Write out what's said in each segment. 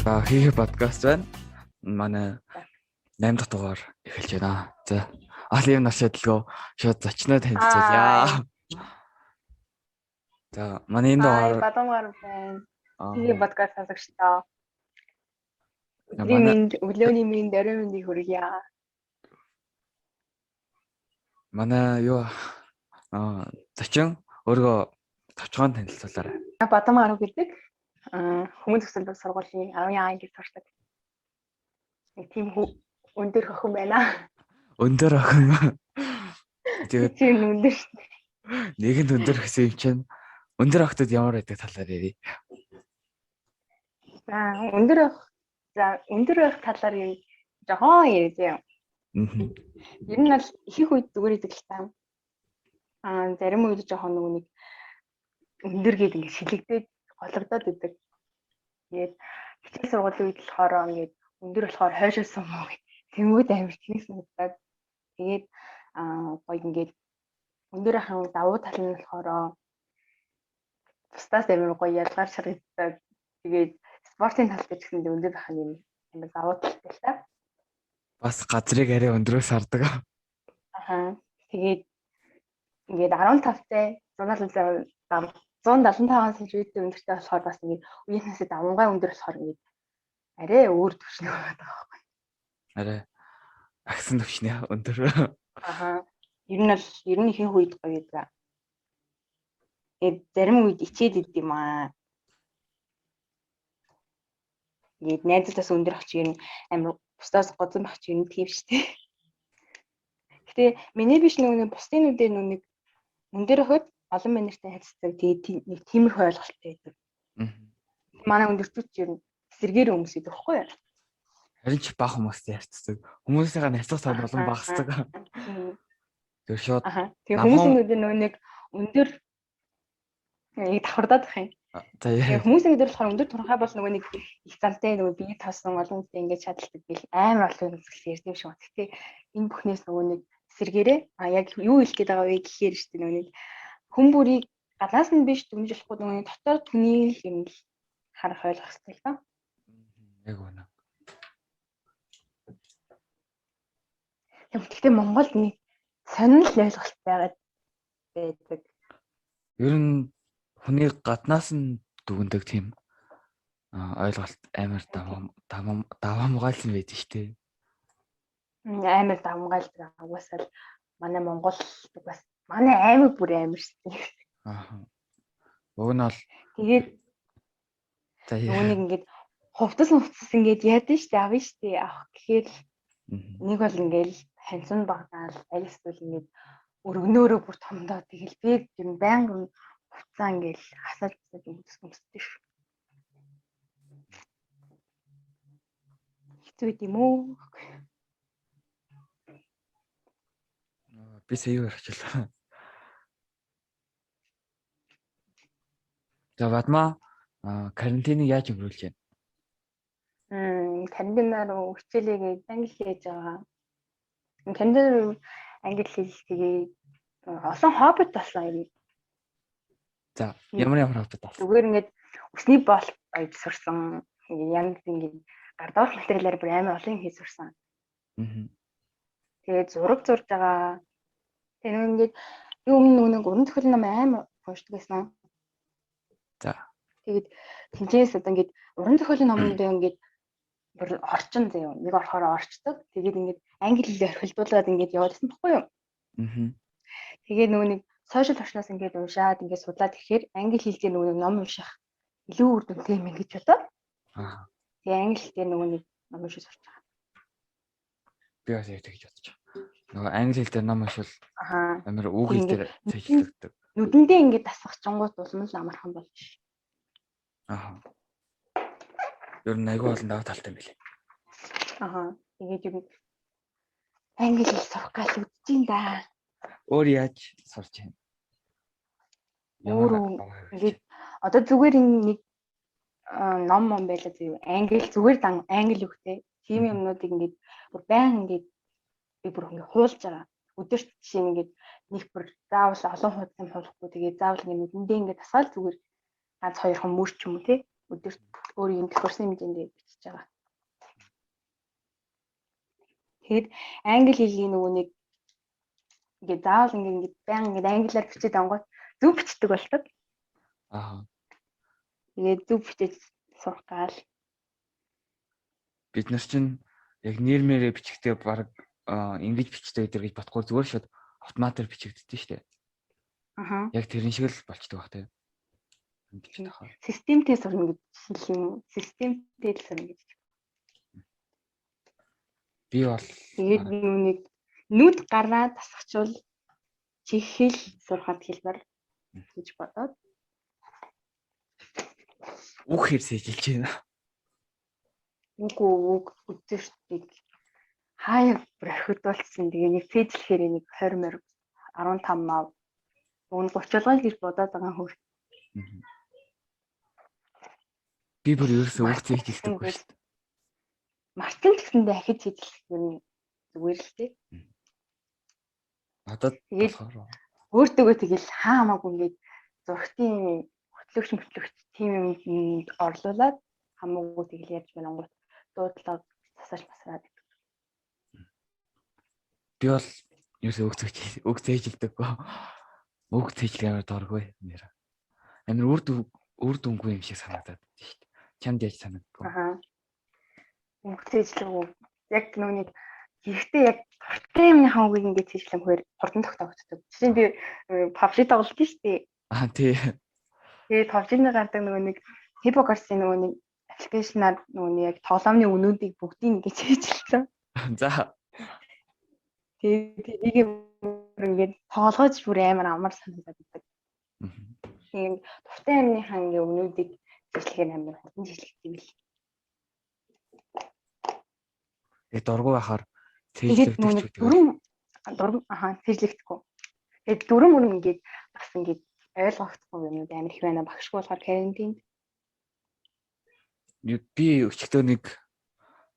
За хийх подкаст байна. Манай 8 дахь дугаар эхэлж байна. За олон юм нар шийдлгөө шууд зочноо танилцуулъя. За манай энэ дугаар Бадамгар байна. Хийх подкаст сонсогчдоо. Өглөөний минь дөрөв минь хүргье. Манай зочин өөрийгөө товчхон танилцуулаарай. Бадамгар гэдэг хүмүүс төсөл сургуулийн 10 ангид сурдаг. Нэг тийм өндөр охин байна. Өндөр охин. Тэгээд тийм өндөр. Нэгэнд өндөр гэсэн юм чинь өндөр охтод ямар байдаг талаар ярив. Өндөр байх талаар юм жоохон ярьж. Ер нь бол их үед зүгээр идэг л та. Зарим үед жоохон нэг өндөр гээд ингэ шилэгдээд гологдоод идэг. Тэгээд хичээл сургуулийн үед болохоор ингэ өндөр болохоор хойшоо сумаа гэх тэмүүд амир тэнэг санагдаад тэгээд гоё ингээд өндөр ахын давуу тал нь болохоор бусдаас амир гоё ялгаар шаргагддаг. Тэгээд спортын тал гэж гэсэн өндөр ахын юм амир давуу талтай л та. Бас газрыг арай өндрөөс хардаг. Тэгээд ингээд 15-тай 175 см өндөртэй болохоор бас ингээд үеийнхнээсээ давмгай өндөр болохоор ингээд арай өөр төвшний байгаа байхгүй. Арай агсан төвшний өндөр. Ер нь ихэнх үед гоё гэдэг. Зарим үед ичээд идэв юм аа. Ингээд найзлаас өндөр ах чинь амир бусдаас гоцон бах чинь тийм шүү дээ. Гэтэ миний биш нэг бусдын үдээр нэг өндөр охид олон манертай харьцдаг. Тэгээд нэг тиймэрхүү ойлголттой байдаг. Манай өндөрчүүд чинь эсэргээр хүмүүс идэх байхгүй юу? Харин ч бага хүмүүстэй харьцдаг. Хүмүүсийнхээ няцах тал болон багасдаг. Тэр шууд тэгээд хүмүүсийн үдээр нэг өндөр давхардаад байх юм. Тэгээд хүмүүсийн үдээр болохоор өндөр турхай бол нэг их зантай бие таасан олон хүнтэй ингэж чадалдаг гэл амар олон зүйлс ярьд юм шиг байна. Гэтэ энэ бүхнээс нэг эсэргээрээ яг юу хэлэх гээд байгаа вэ гэхээр шүү дээ нэг хүн бүрийг гадаас нь биш дүнжихгүй нэг дотор түүний юм л харах ойлгох хэрэгтэй л даа. Яг үнэ. Гэхдээ Монголд нэг сонирхол ойлголт байдаг. Ер нь хүний гаднаас нь дүгндэг тийм ойлголт амар давамгайлсан байдаг шүү дээ. Амар давамгайлдаг. Угаасаа манай Монгол бас манай аймаг бүр амар шүү дээ. Уг нь бол тэгээд нэг ингээд хувцас ингээд яадаг шүү дээ, авна шүү дээ. Авах гэхээр нэг бол ингээд ханцсан багтаал аль эсвэл ингээд өргөнөөрөө бүр томдоо тэгэл би юм байнгын хувцаа ингээд хасаад өмсдөг шүү. Хэцүү юм уу? Би сая ярьчлаа. За Бадма карантиныг яаж өнгөрүүлж байна? Карантинаар хичээлээ англи хийж байгаа. Карантинаар англи хэл тэгээд олон хоббит болсон юм. За ямар хоббит болсон? Зүгээр ингээд өсний бол баяж сурсан. Янз ингээд гардуур материалаар бүр амар олон юм хийж сурсан. Тэгээд зураг зурж байгаа. Тэгээд ингээд өмнө уран зохиолын ном амар уншдаг байсан. За. Тэгээд тэнцээс одоо ингээд уран зохиолын номонд ингээд бүр орчин заяа. Нэг орохоор орчдөг. Тэгээд ингээд англи хэлээр орхилдуулаад ингээд яваадсан баггүй юу? Тэгээд нэг сошиал орчноос ингээд уншаад ингээд судлаад ирэхээр англи хэлээр нэг ном унших илүү үр дүнтэй юм гэж бодоод. Тэгээд англи хэлээр нэг ном уншиж сурч байгаа. Би бас яг тэгж бодож байгаа. Нөгөө англи хэл дээр ном уншвал амар үг хэл дээр цэжлэгддэг. Нүдэндээ ингээд дасгах чонгууд улам л амархан болж ш. Ер нь айгүй олон даваа талтай юм билээ. Тэгээд юм англи хэл сурах гал үдэж ин да. Өөр яаж сурч байна? Ингээд одоо зүгээр нэг ном байлаа зөө англи зүгээр англи үгтэй тийм юмнуудыг ингээд бүр баян ингээд би бүр ингээд хуулж байгаа. Өдөрт жишээ ингээд нэг бүр заавал олон хуудас юм хуулахгүй тэгээд заавал ингээд нүдэндээ ингээд тасгаал зүгээр ганц хоёр хон мөрч юм уу те өдөрт өөрийн тохирсон хэмжээндээ бичиж байгаа. Тэгэд англи хэлний нөгөө нэг ингээд заавал ингээд баян ингээд англиар бичиж ангууд зөв бичдэг болдог. Аа. Тэгээд зөв бичиж сурах гал. Бид нар чинь яг нэрмээрээ бичгтээ баг ингэж бичдэг гэдэг гэж бодохгүй зүгээр шууд автоматар бичигддэг шүү дээ. Аха. Яг тэрэн шиг л болчдөг баг тийм. Ингэж тахаа. Системтэй сурна гэж хэлэх юм уу? Системтэй л сурна гэж. Би бол Тэгээд нүг нүд гараа тасгачвал чихэл сурахад хэлбэр гэж бодоод үг хэрсэжилж байна. үг үзэрчдэг хаяа брахидуулсан. Тэгээ нэг фэжлэхээр нэг 20 мөр 15 мав уун 30 болгоо гэж бодоод байгаа хөр. Би бүр ерөөсөө үг зээжилдэг байхгүй шүү дээ. Мартин гэсэндээ ахиж хийжлэх юм зүгээр л дээ. Надад болохоор өөртөөгөө тэгэл хаамаагүй ингээд зургтын хөтлөгч тийм юмд орлуулад хамаагүй тэгэл ярьж байна гот дуудлага засаж масраад. Би бол ерөөсөө үг зээжилдэггүй. Үг зээжлэгээр дургүй нэр. Амар үр дүнгүй юм шиг санагдаад байна шүү дээ. Чамд яаж санагдав? Аха. Үг зээжлэг яг нүуний гэхдээ яг дуртай юмны хавыг ингээд зээжлэхээр хурдан тогтоогддог. Жишээ нь би PUBG тоглож шүү дээ. Аа тий. Тэгээд PUBG-ны гардаг нөгөө нэг Hypocrite нөгөө нэг аппликейшнаар нөгөө нэг яг тоглоомны үнүүдийг бүгдийг ингээд зээжлсэн. За. Тэгээд энийг ингээд тоглож бүр амар санагдаад байдаг. Тийм дуртай юмныхаа ингээд үнүүдийг зээжлэхээр амар хурдан зээжлэгдэв юм л. Дургу байхаар тэгээд зээжлэгдэж дурам зээжлэгдэхгүй. Тэгээд дүрм ингээд бас ингээд ойлгохгүй юмуд амар их байна. Багшгүй болохоор карантинд. Би өчигдөр нэг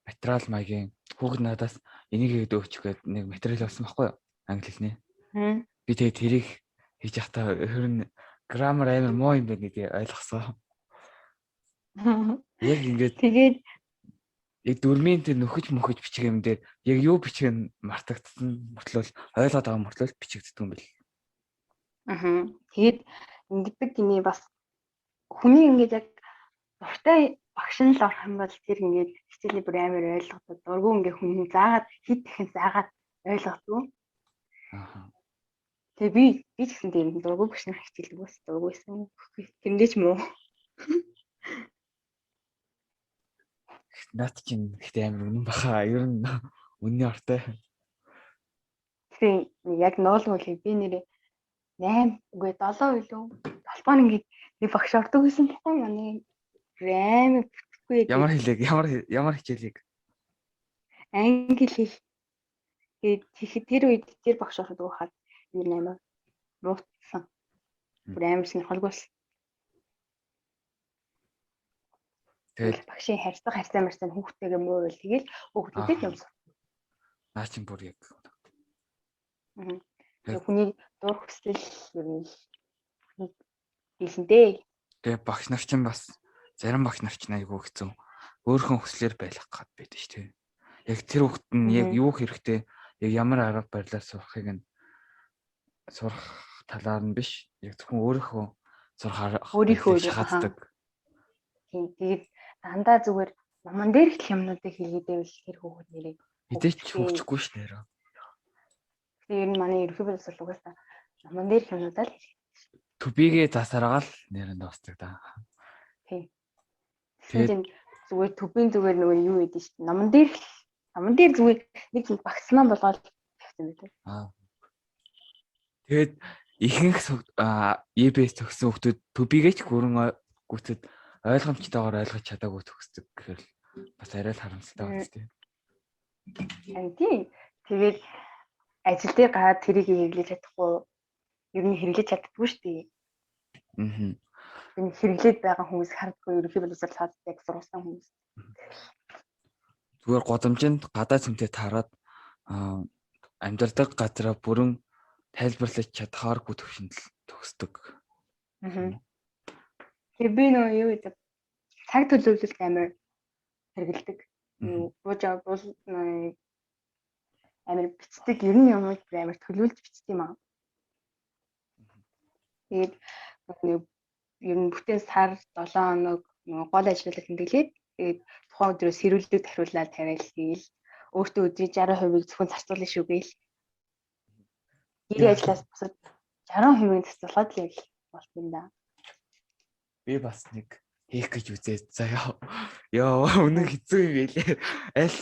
материал маягийн хүүхэд надаас энийг өгч гээд нэг материал авсан байхгүй юу? Англи хэлний. Би тэгээд тэрийг хийж явахдаа хөрн граммар амар муу юм байна гэдгийг ойлгосон. Яг ингээд тэгээд яг дүрмийн тэр нөхөж бичих юм дээр яг юу бичих нь мартагдсан мөртлөө ойлгоод байгаа мөртлөө бичигддэг юм бэл. Аха. Тэгээд ингэдэг гинэ бас хүний ингээд яг дуртай багш нь л орох юм бол тэр ингээд хичээлийн бүр амар ойлгодог. Дургу ингээд хүн заагаад хэд дахин заагаад ойлгодог. Аха. Тэгээ би ч гэсэн тийм дургу багш нар хичээлдэг бас дургуйсан. Тэндээ ч муу. Наад чинь ихтэй амар үнэн баха. Ер нь үнний ортой. Тэгээ яг ноолгүй би нэрээ 8 үгүй 7 билүү 7 ингээд нэг багш ордог гэсэн байхгүй юу? Амар бүтэхгүй. Ямар хичээлийг? Англи хэл. Тэгээд тэр үед тэр багш ордог хаад ер нь амар муутсан. Бүр амар сонирхолгүйс. Тэгээд багшийн харьцаа марцаа хүүхдтэйгээ муувэл тэгэл хүүхдүүдэд юм сур. Наа чин бүр яг. Хүний дур хүсэл ер нь хэлэндээ. Тэгээ багш нар чинь бас зарим багш нар чинь айгүй хэцүү. Өөрхөн хүслээр байлгах гад байдаг шүү дээ. Яг тэр хүүхд нь яг юу хэрэгтэй, яг ямар арга барилаар сурахыг нь сурах талаар нь биш. Яг зөвхөн өөрийнхөө сурах шахацдаг. Тэгээд дандаа зүгээр номон дээр их юмнуудыг хийгээд байвал тэр хүүхд нэрийг мэдээч хөгжихгүй ш нэрээ. Тэр нь манай ерөнхийдөө сурлагаас номон дээр их юмнуудаа л төбигээ засаргаал нэрэнд дуусдаг да. Тийм. Тэгээд зүгээр төбийн зүгээр нөгөө юу гэдэг чинь номон дээр зүгээр нэг багцман болгоод тавьсан байдаг. Тэгээд ихэнх EBS төгссөн хүмүүс төбигээ ч хүрэн гүцэд ойлгомжтойгоор ойлгож чадаагүй төгсдөг гэхээр бас арай л харамсалтай байна тийм. Тийм. Тэгээд ажил дээр гараад тэрийг хэрэглэж чадахгүй ер нь хэрэглэж чаддаггүй шүү дээ. Энэ хэрэглээд байгаа хүмүүс хардгүй ерөнхий боловсрол цааддаг сурсан хүмүүс. Зүгээр годомжинд гадаа цөмтэй таарад амьдардаг газараа бүрэн тайлбарлаж чадхааргүй төвшөнд төгсдөг. Тэгээ би нөө юу гэдэг цаг төлөвлөлт амар хэрэгэлдэг. Мгм. Бууж амар бичдэг ер нь юмыг амар төлөвлөж бичдэг юм аа. Тэгээд нэг ер нь бүтэн сар 7 хоног гол ажиллагаа хэмдэглээд тэгээд тухайн өдрөөс сэрүүлэг тариулаад тариал хийгээл өөртөө өдрийн 60% зөвхөн зарцуулна шүү гээл. Гэрээ ажлаас бусад 60% зарцуулаад л явал болт юм да. Би бас нэг хийх гэж үзээд заяа. Яа, үнэн хэцүү юм гэлээ. Аль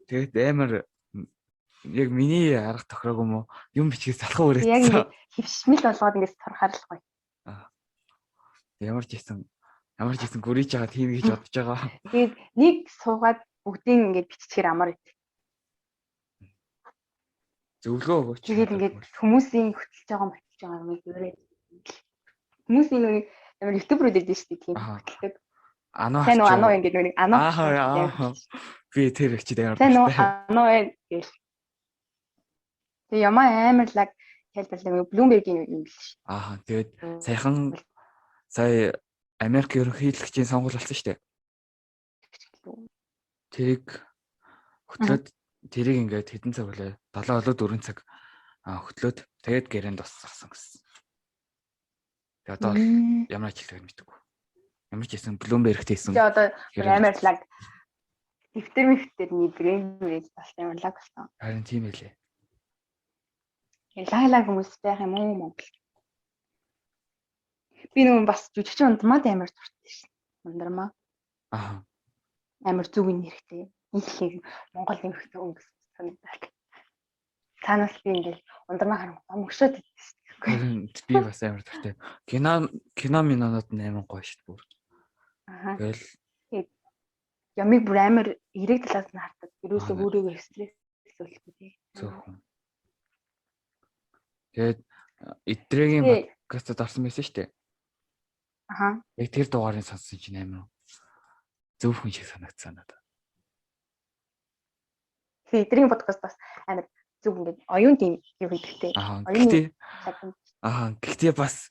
тэгээд амар яг миний арга тохирог юм уу? Юм бичгээс залхуу Яг өрөөцсөн. ингээд хөвшмөл болгоод ингээд сурахаар л гоё. Ямар ч гэсэн гүрийж байгаа тийм гэж бодож байгаа. Тэгээд нэг суугаад бүгдийг ингээд биччихээр амар ит. Зөвлөгөө өгөөч. Тэгээд ингээд хүмүүсийн хөтлж байгаа юм өөрөө. Хүмүүсийн нэг амар ютуберүүд байдаг шүү дээ тийм хөтлөдөг. Анаа сайн уу анаа ингээд нэг анаа. Би тэр ихчд амар. Сайн уу анаа гэж. Тэгээ ямаа амар лаг тайлбарлаа Bloomberg-ийн юм биш шүү. Тэгээд сая Америк ерөнхийлөгчийн сонгуул болсон шүү дээ. Тэрийг хөтлөөд тэрийг ингээд хэдэн цаг үлээ 7 болоо 4 цаг хөтлөөд тэгээд гэрээнд босгосон гэсэн. Тэгээд одоо ямар ажилтгыг мэдээгүй. Ямар ч гэсэн Bloomberg-т хийсэн. Тэгээ одоо амар лаг дэвтэр нэг брэнд талтай амар лаг болсон. Харин тийм ээ. Лаг хүмүүс байх юм уу Монгол? Би нөгөө бас жүжигчин ундмаад амар дуртай шин. Ундрмаа. Амар зүг нэрхтэй. Их Монгол нэрхтэй өнгөс санагдал. Танаас би ингээл ундрмаа харангуй мөшөөд идсэн. Би бас амар дуртай. Кино минонод амар гоё шин бүр. Тэгэл ямиг бүр амар эрэг талаас нь хардаг. Ерөөсөө өөрийгөө стрессүүлэхгүй тий. Зөвхөн. Тэгээд Идрэгийн подкастад орсон байсан шүү дээ. Яг тэр дугаарыг сонссон чинь амар зөвхөн шиг санагдсан надад. Тэгээ Идрэгийн подкаст бас амар зөв ингээд оюун тийм юу гэдэгтэй. Гэхдээ бас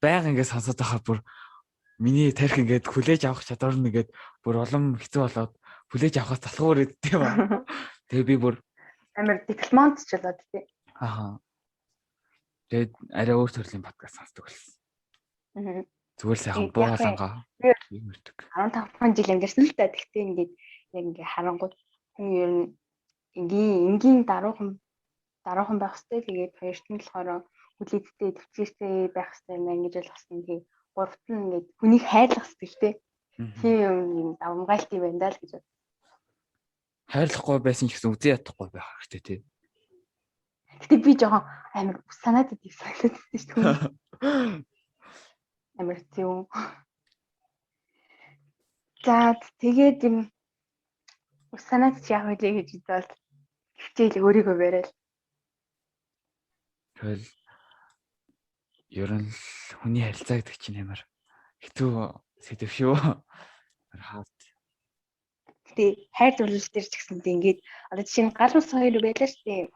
байнга ингээд сонсоод байхад бүр миний тарих ингээд хүлээж авах чадвар нь ингээд бүр улам хэцүү болоод хүлээж авахаас залхуур өгдөө ба. Тэгээ би бүр амар дипломат ч болоод тий. Тэгээд арай өөр төрлийн подкаст сонсдог болсон. Зүгээр сайхан буугалангаа юм ирдэг. 15 жил амьдсан л та. Тэгтээ ингээд яг ингээд харангуй хүн ер нь энгийн даруухан байх хэвээр тэгээд хоёрт нь болохоор хүлээдтэй төвчээртэй байх хэвээр ингэж л болсон. Тэгээд гуравт нь ингээд хүнийг хайрлах сэтгэлтэй. Тийм юм давмгайлт юм байна даа л гэж бод. Хайрлахгүй байсан ч гэсэн үзэн ядахгүй байх хэрэгтэй тий. Гэтэ би жоохон амар санаад идэх санагдаж шүү дээ. Амар тийм. За тэгээд юм санаад чи яах вэ гэж бодвол хичээл өөрийгөө барайл. Тэгэл ер нь хүний харилцаа гэдэг чинь амар хэцүү сэдв шүү. Хаад. Гэтэ хайр дурлал дээр ч гэсэн ингээд одоо жишээ нь гал ус хоёр байлаа шүү дээ.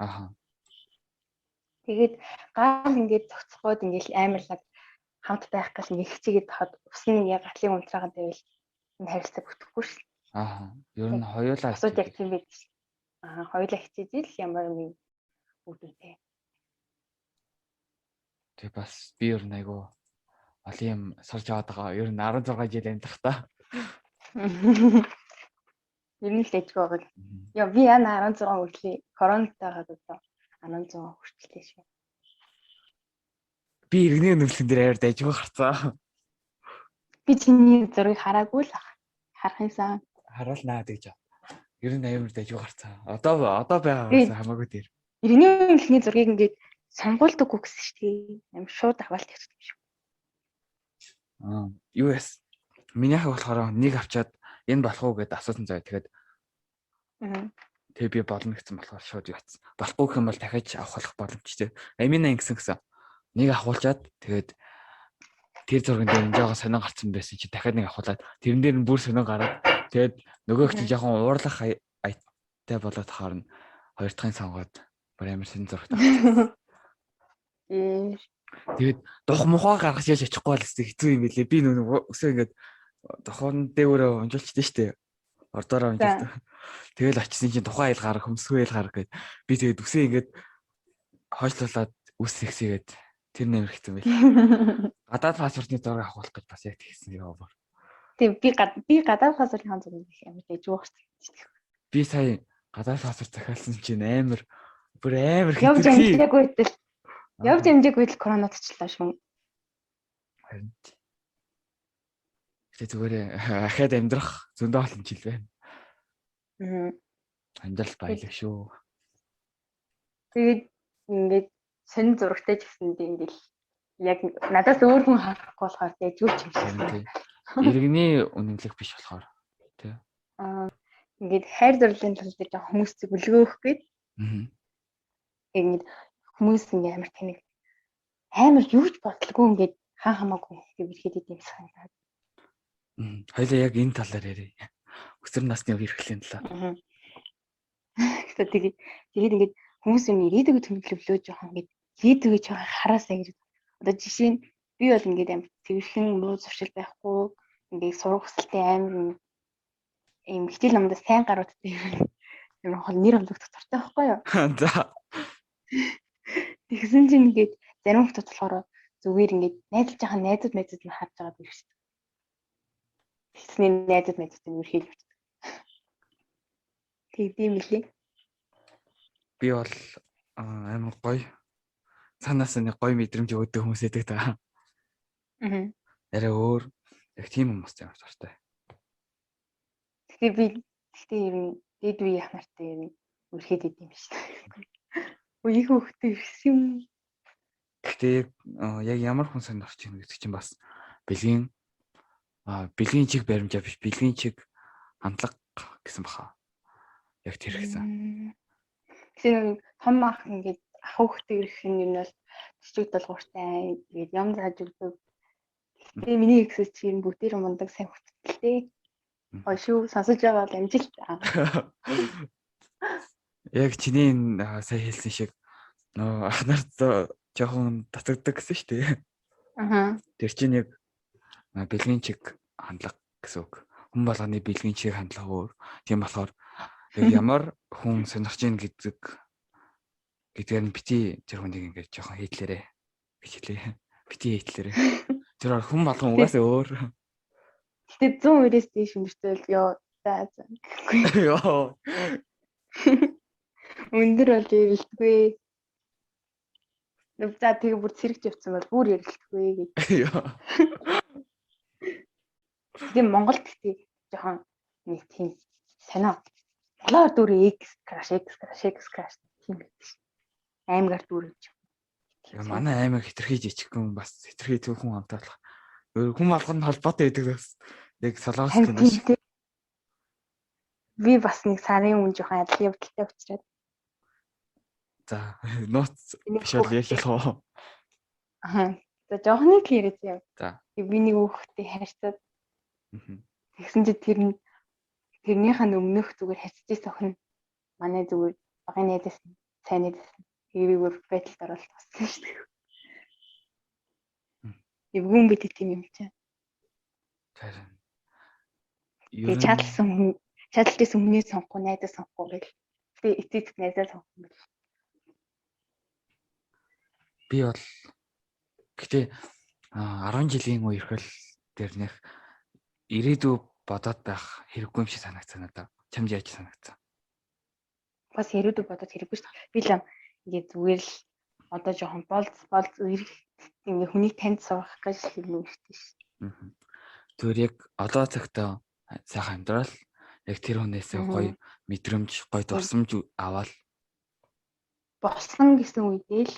Тэгээд гал ингээд цогцоход ингээд амар лаг хамт байх гал ингээд хичээгээд хад усны яг галын унтраагаад байвал энэ харилцаа бүтэхгүй шүү. Ер нь хоёулаа асуудал яг тийм байдаг шүү. Хоёулаа хичээжэл ямар юм үүдээ. Тэг бас би ер нь айгу олон юм сурч аваад байгаа. Ер нь 16 жил амьдрах та. Ер нь л дэжгүй байгаа. Яа би 16 хүртлээ коронавитай хаад одоо 16 хүртлээ шүү. Би иргэний нөхлөн дээр аваар дэжгүй гарцаа. Би чиний зургийг хараагүй л харах юмсан. Харуулнаа гэж. Ер нь амар дэжгүй гарцаа. Одоо байгаагаас хамаагүй дээр. Иргэний нөхлөний зургийг ингээд сонгуулдаггүй гэсэн шүү дээ. Амар шууд аваалт хийдэг юм шүү. Юу яс? Минийх болохоор нэг авчаад энэ болох уу гэдээ асуусан заяа. Тэгээд тэгээ би болно гэсэн болохоор шууд яатсан. Болохгүй гэх юм бол дахиад авах боломжтой. Амина ингэсэн. Нэг авахулчаад тэгээд тэр зургийн дээр энэ жоохон сонин гарцсан байсан чи дахиад нэг авахулаад тэрэн дээр нь бүр сонин гараад тэгээд нөгөөх чи жоохон уурлах айтай болоод хаарна. Хоёр дахын сонгоод бүр амар сонин зурагт авчихсан. Тэгээд дух мухаа гаргаж яж очихгүй л хэцүү юм билээ. Би өсөө ингээд Тухайн дээгүүрээ унжуулчихдээ штэ. Ордоороо За. унжилдаг. Тэгэл очисон чинь тухайн айл гарах, хөмсгөө айл гарах гэд. Би тэгээд үсээ ингээд хойшлуулад үс сексигээд тэр нэмэр хэвсэн байл. Гадаад паспортны зураг авах гэж бас яг тэгсэн юм аа. Тийм би гадаад паспортын зургийг их амар дэж уурсан. Би сая гадаад паспорт захиалсан чинь амар Явж хэтэрхий. амжаагүй л коронавирус тачлаа шүү. Харин тэгээ зүгээр ахаад амьдрах зөндөө олон жил байна. Амжилт баялаг шүү. Тэгээд ингээд сонин зурагтай ч гэсэн ингээл яг надаас өөр хүн харахгүй болохоор яаж юу ч юм шиг. Иргэний үнэмлэх биш болохоор тий. Ингээд хайр дурлалын тал дээр хүмүүс зөвлөгөөх гээд. Ингээд хүмүүс ингээ амар тэнэг амар юу ч бодлого ингээд хамаагүй ихэд идэм санагдаад. Хоёлаа яг энэ талаар ярив. Өсвөр насны эрхлэлийн талаар. Тэгээд ингээд хүмүүс юм ирээдүг төлөвлөө жоохон ингээд ирээдүг жоохон хараасаа гэж. Одоо жишээ нь би бол ингээд амар тэрхэн муу зуршил байхгүй ингээд сурах хүсэлтэй амар юм хичээл номдоо сайн гаруудтай юм хол нэр олдох дуртай байхгүй юу? За. Тэгсэн чинь ингээд зарим хүмүүс болохоор зүгээр ингээд найзалж байгаа найзууд нь харж байгаа юм шүү дээ. Тэгсний найзууд нь үргэлж явчихдаг. Тийм билээ. Би бол амар гоё санаас нэг гоё мэдрэмж өгдөг хүмүүс эдэг та. Арай өөр яг тийм хүмүүс ямар дуртай. Гэхдээ ер нь дээд үе ах нартай ер нь үргэлж идэм шүү дээ. Үеийн хөвгтэй ирсэн юм. Гэхдээ яг ямар хүн сонирхож байна гэдэг чинь бас бэлгийн чиг баримжаа биш, бэлгийн чиг хандлага гэсэн баха. Яг тэр гэсэн. Тэгэхээр том ах ингээд ах хөвгтэй ирэх юм бол төчөг долгууртай тэгээд ям зааж өгдөг. Тэгээ миний эксэс чинь бүтээр мундаг сайн хөтөлтэй. Ой шүү сонсож байгаа бол амжилт. Яг чиний сая хэлсэн шиг ах нарт жоохон татагддаг гэсэн шүү дээ. Тэр чинь яг бэлгийн чиг хандлага гэсэн үг. Хүн болгоны бэлгийн чиг хандлага өөр. Тийм болохоор яг ямар хүн сонирхож ийн гэдгээр нь бити тэр хүнийг ингээд жоохон хийдлээрээ гэж хэлээ. Бити хийдлээрээ. Тэр хүн болгон угаасаа өөр. Гэтэ 100-ээс дээш өндөртэй ёо за. Ёо. Өндөр бол ярилдаггүй. За тэгээ бүр цэрэгч явцсан бол бүр ярилдаггүй гэж. Ёо. Тийм Монголд гэхдээ жоохон нэг тийм санаа. Болоо дүр X crash тийм байдаг. Аймгаар дүрж. Манай аймаг хитрхий жижигхэн бас хитрхий түүхэн хамтаалах. Хүн болгонд холбоотой байдаг бас яг солонгос кино шиг. Би бас нэг сарын өмнө жоохон адил явдалтай учраас. За, нууц биш бол яг ялах уу? За, жоохон нэг яриад яа. За. Би нэг хүүхдтэй харьцаад. Тэгсэн чинь тэрнийхэн өмнөх зүгээр харьцаж охин манай зүгээр багын найзаас сайн найзаас хэрийгээр байдалд оролт болсон шүү дээ. Эвгүн бид тийм юм чинь. Харин. Тэгээ чадлжсэн хүнээс сонгохгүй найдаа сонгохгүй гэл. Тэгээ эцэг найдаа сонгохгүй гэл. Би бол гэтээ 10 жилийн үеэрхэл дэрнэх ирээдүй бодоод байх хэрэггүй юм шиг санагцсан надад. Чамд яаж санагцсан? Бас ирээдүй бодоод хэрэггүй шүү дээ. Би л ингээд зүгээр л одоо жоохон болц ингээ хүнийг танд сурах гэж хэлнэ шүү дээ. Зүгээр яг одоо цагтаа сайхан амьдрал яг тэр хүнээсээ гоё мэдрэмж, гоё дурсамж аваад болсон гэсэн үедээ л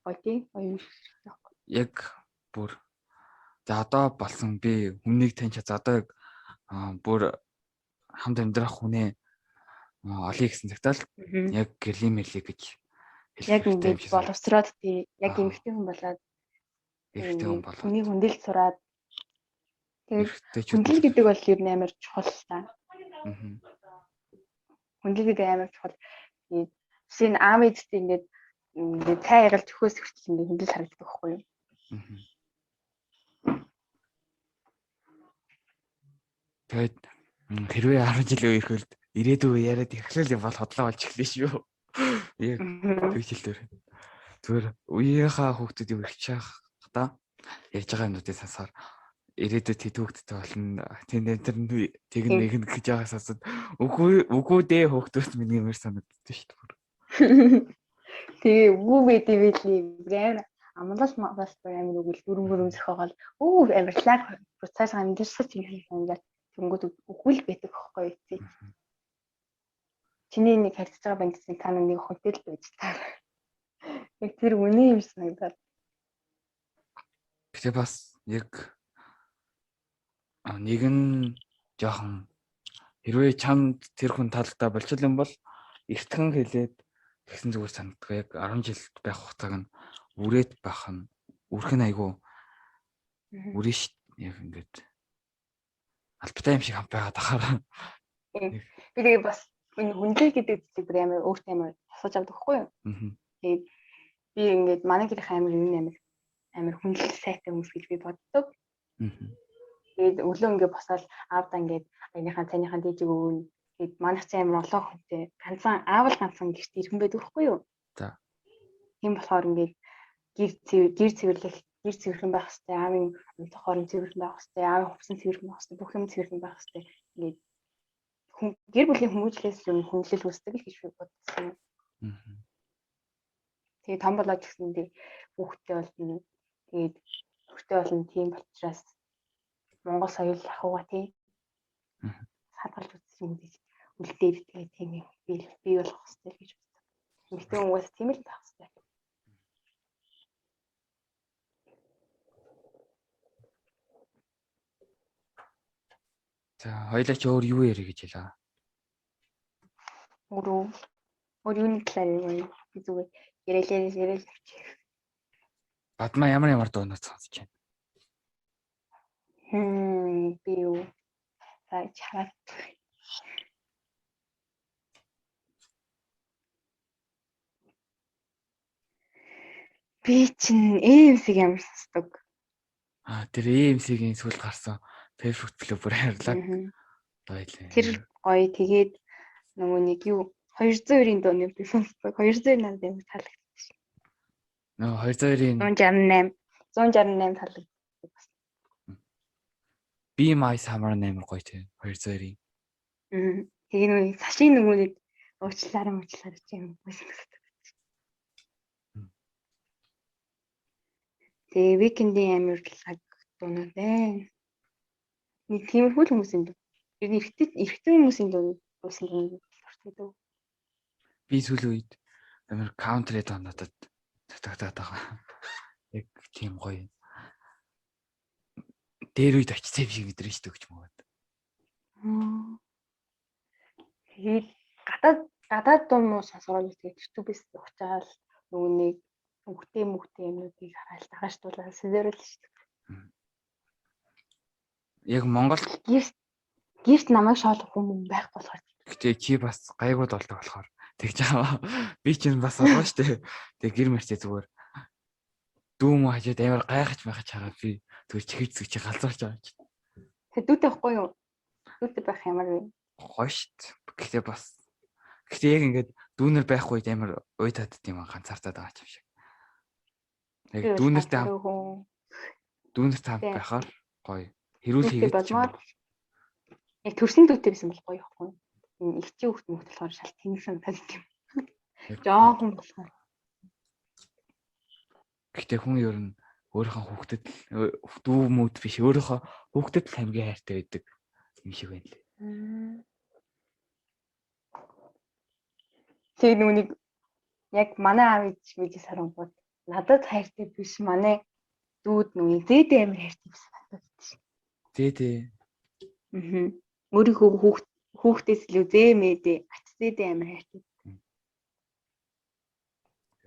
гоё тийм гоё юм шиг байна. Яг бүр за одоо болсон би хүнийг таньж за одоо бүр хамт амьдрах хүнээ олъё гэсэн цагтаа л яг гэрлийн мэлий гэж яг ингэж боловсроод тий яг эмэгтэй хүн болоод хүний хүндэл сураад тэгээд хүндэл гэдэг бол ер нь амар чухал та. Хүндэл гэдэг амар чухал. Жишээ нь аав ээжтэй ингээд цай ягалж өхөөс хүртэл ингээд хүндэл харагддаг байхгүй юу? Тэгээд хэрвээ 10 жилийн үеэрхэл ирээдүйн яриад эхлээл бол хотлоо болж эхлэв шүү. Яг тэгж хэлдээр. Зүгээр үеийнхаа хүүхдүүдийг өргөж та ярьж байгаа юмнуудыг сансаар ирээдүйд тэтгүүгдтэй болно. Тэг нэг нь гэж байгаас асууд үгүй дээ хүүхдүүд минь юмэр санагддаг шүү дээ. Тэгээ үгүй байд юм билий. Амлал бас амар үгүй дөрөнгөрөм зөхөөгөл амарлаг процесс амьдсаж юм байна. Тэнгүүд үгүй л байдаг байхгүй юу? Чиний нэг харьцаж байгаа бандсын та нэг хотел байж таа. Яг тэр үний юм санагдаад. Тэгээ бас яг нэг нь жоохон хэрвээ чамд тэр хүн таалагдаа болчихл юм бол эртхэн хэлээд тэгсэн зүгээр санагддаг. Яг 10 жил байх хугацааг нь үрээд байх нь үрх нь айгүй үрэн ш яг ингээд албатай юм шиг хамт байгаад ахаар. Би тэгээ бас энэ хүнтэй гэдэг зүйлийг бүр амар өөртөө амар асууж авдаг хгүй юу? Тэгээд би ингээд манай гэрх амар хүнлэл сайтай хүмүүс гэж би боддог. Тэгээд өглөө ингээд босоод аавдаа ингээд цайныхаа дээжиг өгнө. Тэгээд манайх ч амар олон хүнтэй ганцхан гэрт ирхэн байдаг хгүй юу? За. Тийм болохоор ингээд гэр цэвэрлэх байх хэрэгтэй. Аавын тохоор цэвэрлэх байх хэрэгтэй. Аавын хувцас цэвэрлэх байх хэрэгтэй. Бүх юм цэвэрлэх байх хэрэгтэй. Ингээд гэр бүлийн хүмүүжлээс юм хүнлэл үүсдэг л гэж би бодсон. Тэгээ том болоод гэсэндээ хүүхдтэй болно. Тэгээд хүүхдтэй болно тийм учраас Монгол соёл ахуйгаа тий. Хадгалж үзсэн юм гэж үлдээд тэгээ тийм юм бий болох хэрэгтэй гэж бодсон. Эмэгтэй хүмүүс тийм л байх хэрэгтэй. За хоёлаа ч өөр юу ярих гэж хэлээ. Өөр юуны талаар юм би зүгээр ярил. Бадмаа ямар дуунаас сонсож байна? Би юу чараад. Би чинь AMC-г ямар сонсдог. Тэр AMC-гийн сүүл гарсан Facebook төлөв бүр хайрлаа. Баялаа. Тэр гоё тэгээд нөгөө нэг юу 202-ийн дууны би сонсдог. 202 надад амар таалагддаг шин. Нөгөө 202-ийн 168 таалагддаг бас. Be My Summer амар гоё тийм 202-ийн. Тэгээ нөгөө сашийн нөгөө нэг уучлаарай чи юм гоё сонсдог. Тэгээ Weekend-ийн амар лаг дуунаа байна. Нэг тиймэрхүү хүмүүсийн дуу. Ер нь эрэгтэй хүмүүсийн дуу байсан юм байна. Би сүүлийн үед амар country дуунуудад татагдаад байгаа. Яг тийм гоё. Дээр үед очицээ биш гэдэг шүү дээ гэж мөгөөд. Тэгээд гадаад дуу муу сонсгоод тэгээд YouTube-с уучаал нөгөө нэг мөхтэй юмнуудыг хараад дагааштуулаад сэдэрэл шүү дээ. Яг Монгол гэрт намайг шоолох хүн байхгүй болохоор. Гэтэ чи бас гайгууд болдог болохоор тэгж байгаа. Би ч бас олгоо штэ. Тэг гэр мэрчээ зүгээр дүүм хажууд амар гайхаж хараад би зүгээр чихэж галзуурч байгаа ч. Тэг дүүтэй байхгүй юу? Дүүтэй байх ямар вэ? Гоё штт. Гэтэ яг ингээд дүүнер байхгүй амар уйтаад тийм ганцаартаад байгаа юм шиг. Яг дүүнертэй хамт байхаар гоё. Хэрүүл хийгээд ч юм. Яг төрсөн дүүтэй байсан бол гоё ихгүй. Энэ ихчийн хүүхд мөхт болохоор шал тэнсэн тань юм. Жоохон болохоор. Гэтэ хүн ер нь өөрийнхөө хүүхдэд дүү мөд биш өөрийнхөө хүүхдэд л хамгийн хайртай байдаг юм шиг байна лээ. Тэгээ нүг яг манай аав ээж мэдээс харангууд надад хайртай биш манай дүүд нүг зээдээ амар хайртай байсан надад тийм. Зээдээ. Өөрийнхөө хүүхдээс илүү зээмээдээ ач зээдээ амар хайртай.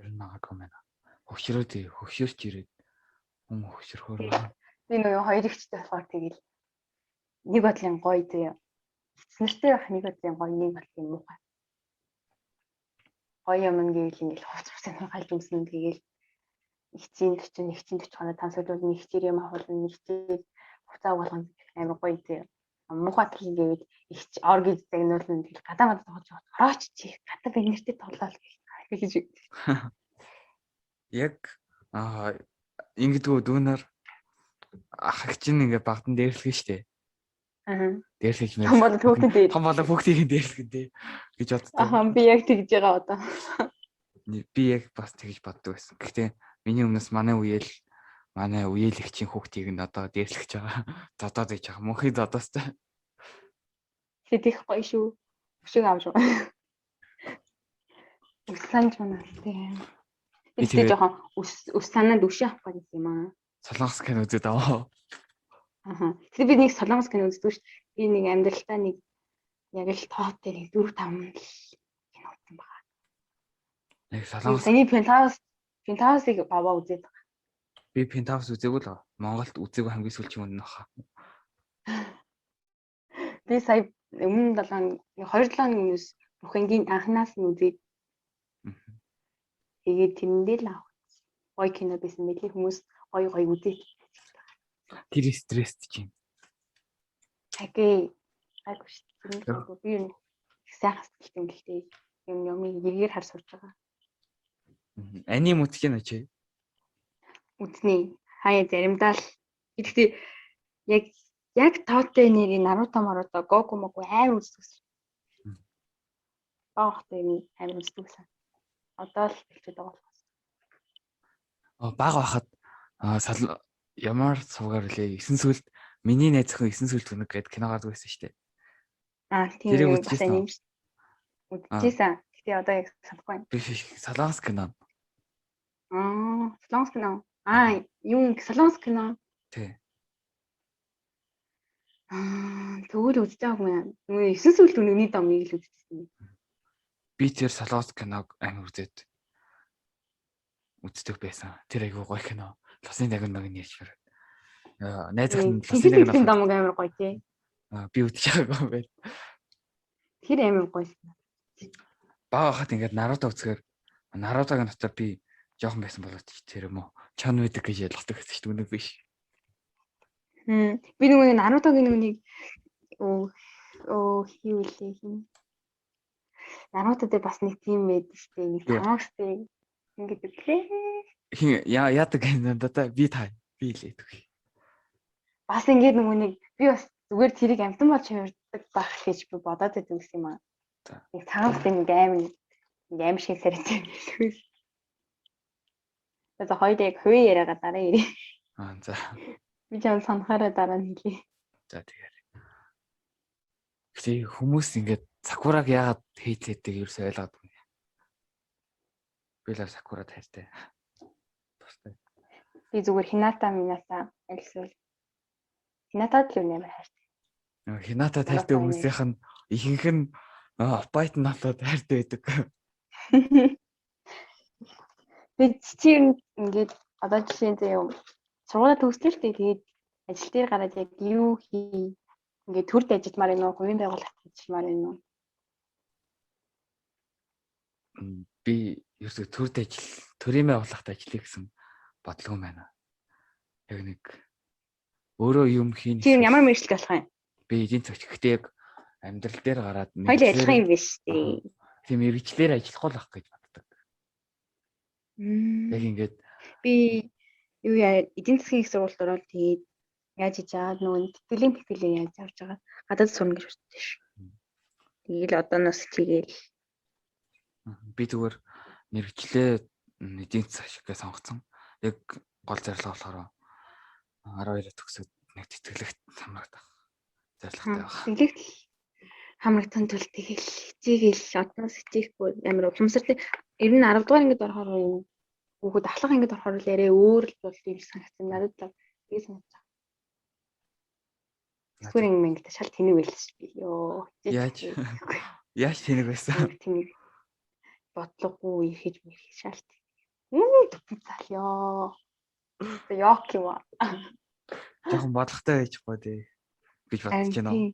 Ер нь магадгүй байна. Хөвшөрч ирээд хүн хөвшөрхөөр. Би нөгөө хоёр ихтэй болохоор тэгэл нэг бодлын гоё зөө. Эцнэртэй байх нэг бодлын гоё, нэг бодлын муухай. Гоё юм гэвэл ингээл хувцсан халж өмсөн тэгэл ихчийн 40 хоног тансуулбал нэг хичээр юм авахул нэг хичээр хуцаа болгоно амар гоё зөө. муухай талын гэвэл их ор гэж загнуулна гэл гадаа мад тоглож байгаа. Орооч чи гадаа би нэртэй тоглоо гэж. Яг ингэдэггүй дүүнэр ах чинь ингээ багтан дээрлэх штэ. Аа. Дээрлэх юм. Том болоод хүүхдээ дээр. Том болоод хүүхдийн дээрлэх дээ гэж боддог. Аа би яг тэгж байгаа одоо. Би яг бас тэгж боддог байсан. Гэхдээ миний өмнөөс манай үеэлэгчийн хүүхдийг нь одоо дээрлэж байгаа. Зодоод иж байгаа. Мөнхий зодоостай. Сэтгэх гоё шүү. Өшөг аав шүү. Ус санаж байна тийм. Би тэгээ жоохон ус санаад өшөө авах гэдэг юм аа. Солонгос кино үзээд аваа. Аа. Тэгээ би нэг солонгос кино үздэг шүү. Би нэг амьдралтаа нэг яг л тоот дээр 4 5 кино үзсэн байгаа. Яг солонгос. Саяны Penthouse-ыг аваа үзээд байгаа. Би Penthouse үзээгүй л Монголд үзээгүй хамгийн сүүлчийн үнэн баха. Би сая өмнө 2 7 өмнөөс Бухангийн анхнаас нь үзээд тэгээд тэрэндээ л авах. Гоё кино байсан мэт хүмүүс гоё үзээд. Тэр стресст чинь. Окей. Айгуу шүү. Би юу сайхан сэтгэлтэй гэлтэй юм эргээр хар сурж байгаа. Аним үзэх нь очив. Үзнэ. Хаяа заримдаа л гэхдээ яг тоотой нэрийн Наруто Маруто Гоку Моку амар үздэг. Баахтай юм амар үздэг сан. Одоо л хэлчихээд байгаа болохоос. Бага байхад ямар суугаар лээ 9 сүлд миний найз зөвхөн 9 сүлд гэнэ гэдэг кино гардаг байсан шүү дээ. Тийм бас аним шүү. Үзчихсэн. Гэтэ одоо яг санахгүй байна. Би солонгос кино. Солонгос кино. Юу солонгос кино. Тий. Тэгвэл үзэж байгаагүй юм. Нөгөө 9 сүлд үнэний домыг л үзчихсэн. Би тэр солонгос киног амар үздэг байсан. Тэр айгуу гоё кино. Лосны даган ярьж байна. Найзах нь лосны даган домог амар гоё тий. Би үзэж байгаагүй байл. Тэр амар гоё. Бага хахад ингээд Наруто үзэхээр Нарутогийн дотор би жоохон байсан болоод тэр юм уу? Чон мэддэг гэж ялгадаг гэсэн шүү дээ биш. Би нөгөө Нарутогийн нүг хийвэлээ хин. Наруто дээр бас нэг тим байд штэ нэг тааштай ингээд өглөө. Хин яадаг юм да би лээ төгөө. Бас ингээд нөгөө нэг би бас зүгээр тэрийг амтан болж хувирдаг байх гэж би бодоод байдаг юм аа. Нэг тааштай нэг аим шиг сарайтай. За хоёул яг хувийн яриагаа дараа ирээ. За. Би ч санахаараа дараа нь хэлье. За тэгээд. Гэхдээ хүмүүс ингээд Сакураг яагаад хейтээдэг ерөөсөй ойлгоогүй. Би л Сакурад хайртай. Тустай. Би зүгээр Хината альсвал Хинатад л нэмэр хайртай. Хината хайртай хүмүүсийнх нь ихэнх нь Байтон натад хайртай байдаг. Би чи ингээд одоо жишээ нь сургуулаа төгслөө л тэгээд ажил дээр гараад яг юу хий ингээд төрд ажилламаар юм уу, хувийн байгууллагт ажилламаар юм уу? Би ерөөсөө төрийн байгууллагт ажиллая гэсэн бодлого байна. Яг нэг өөрөө юм хийн. Чи ямар мэргэжил болох юм? Би эдийн засгийн гэхдээ яг амьдрал дээр гараад хоёул ажиллах юм биш үү? Тийм мэргэжлэр ажиллахгүй л ах гэж боддог. Яг ингээд би юу яа эдийн засгийн их сургуульд ороод тэгээд яаж хийж байгаа нөгөө тэтгэлийн яаж авч байгаа гадаад сурна гэж бодсон ш. Тэгээл одооноос тэгэл би зүгээр мэргэжлээ эдийн засгийн сонгоцсон. Яг гол зорилго болохоор 12-д төгсөөд нэг тэтгэлэгт хамрагдах зорилготой байна. Тэтгэлэгт хамрагдсан тул тэгэл хичээгээл одоос хичээхгүй амар ухамсартай. Ер нь 10 дугаар ангид орохоор юм. Хүүхэд ахлах ангид орохоор л арай өөр л бол юм санагдсан. Надад л би санагдсан. Зүгээр юм ингээд шал тэнэг байлаа шүү би. Яаж тэнэг байсан? Тэнэг бодлогогүй ихэж мэрхий шалт. Зал ёо. Яок юм аа. Жохон бодлоготой байжгүй дээ гэж бодож байна.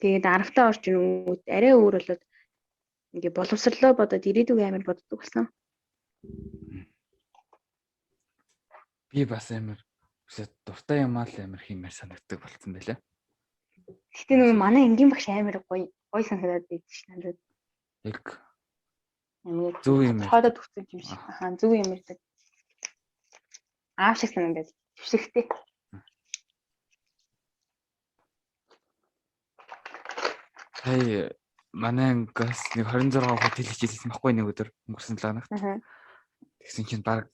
Тэгээд 10-таа орж ирнүүд арай өөр болоод ингээ боловсрлоо бодоод ирээдүг амар боддог болсон. Би бас амар дуртай юм аа л амар хиймээр санагддаг болсон байлаа. Гэтэ нөгөө манай энгийн багш амар гоё санагдаад байдаг ш надад. Яг Амар зөв юм хойдоо ярьдаг. төгсөж юм шиг. Ахаа зөв юм ярьдаг. Аав шиг санагдаад. Төвшигтэй. Сая манай ангиас нэг 26 хотел хичээлсэн байхгүй нэг өдөр өнгөрсөн 7 хоногт. Тэгсэн чинь баг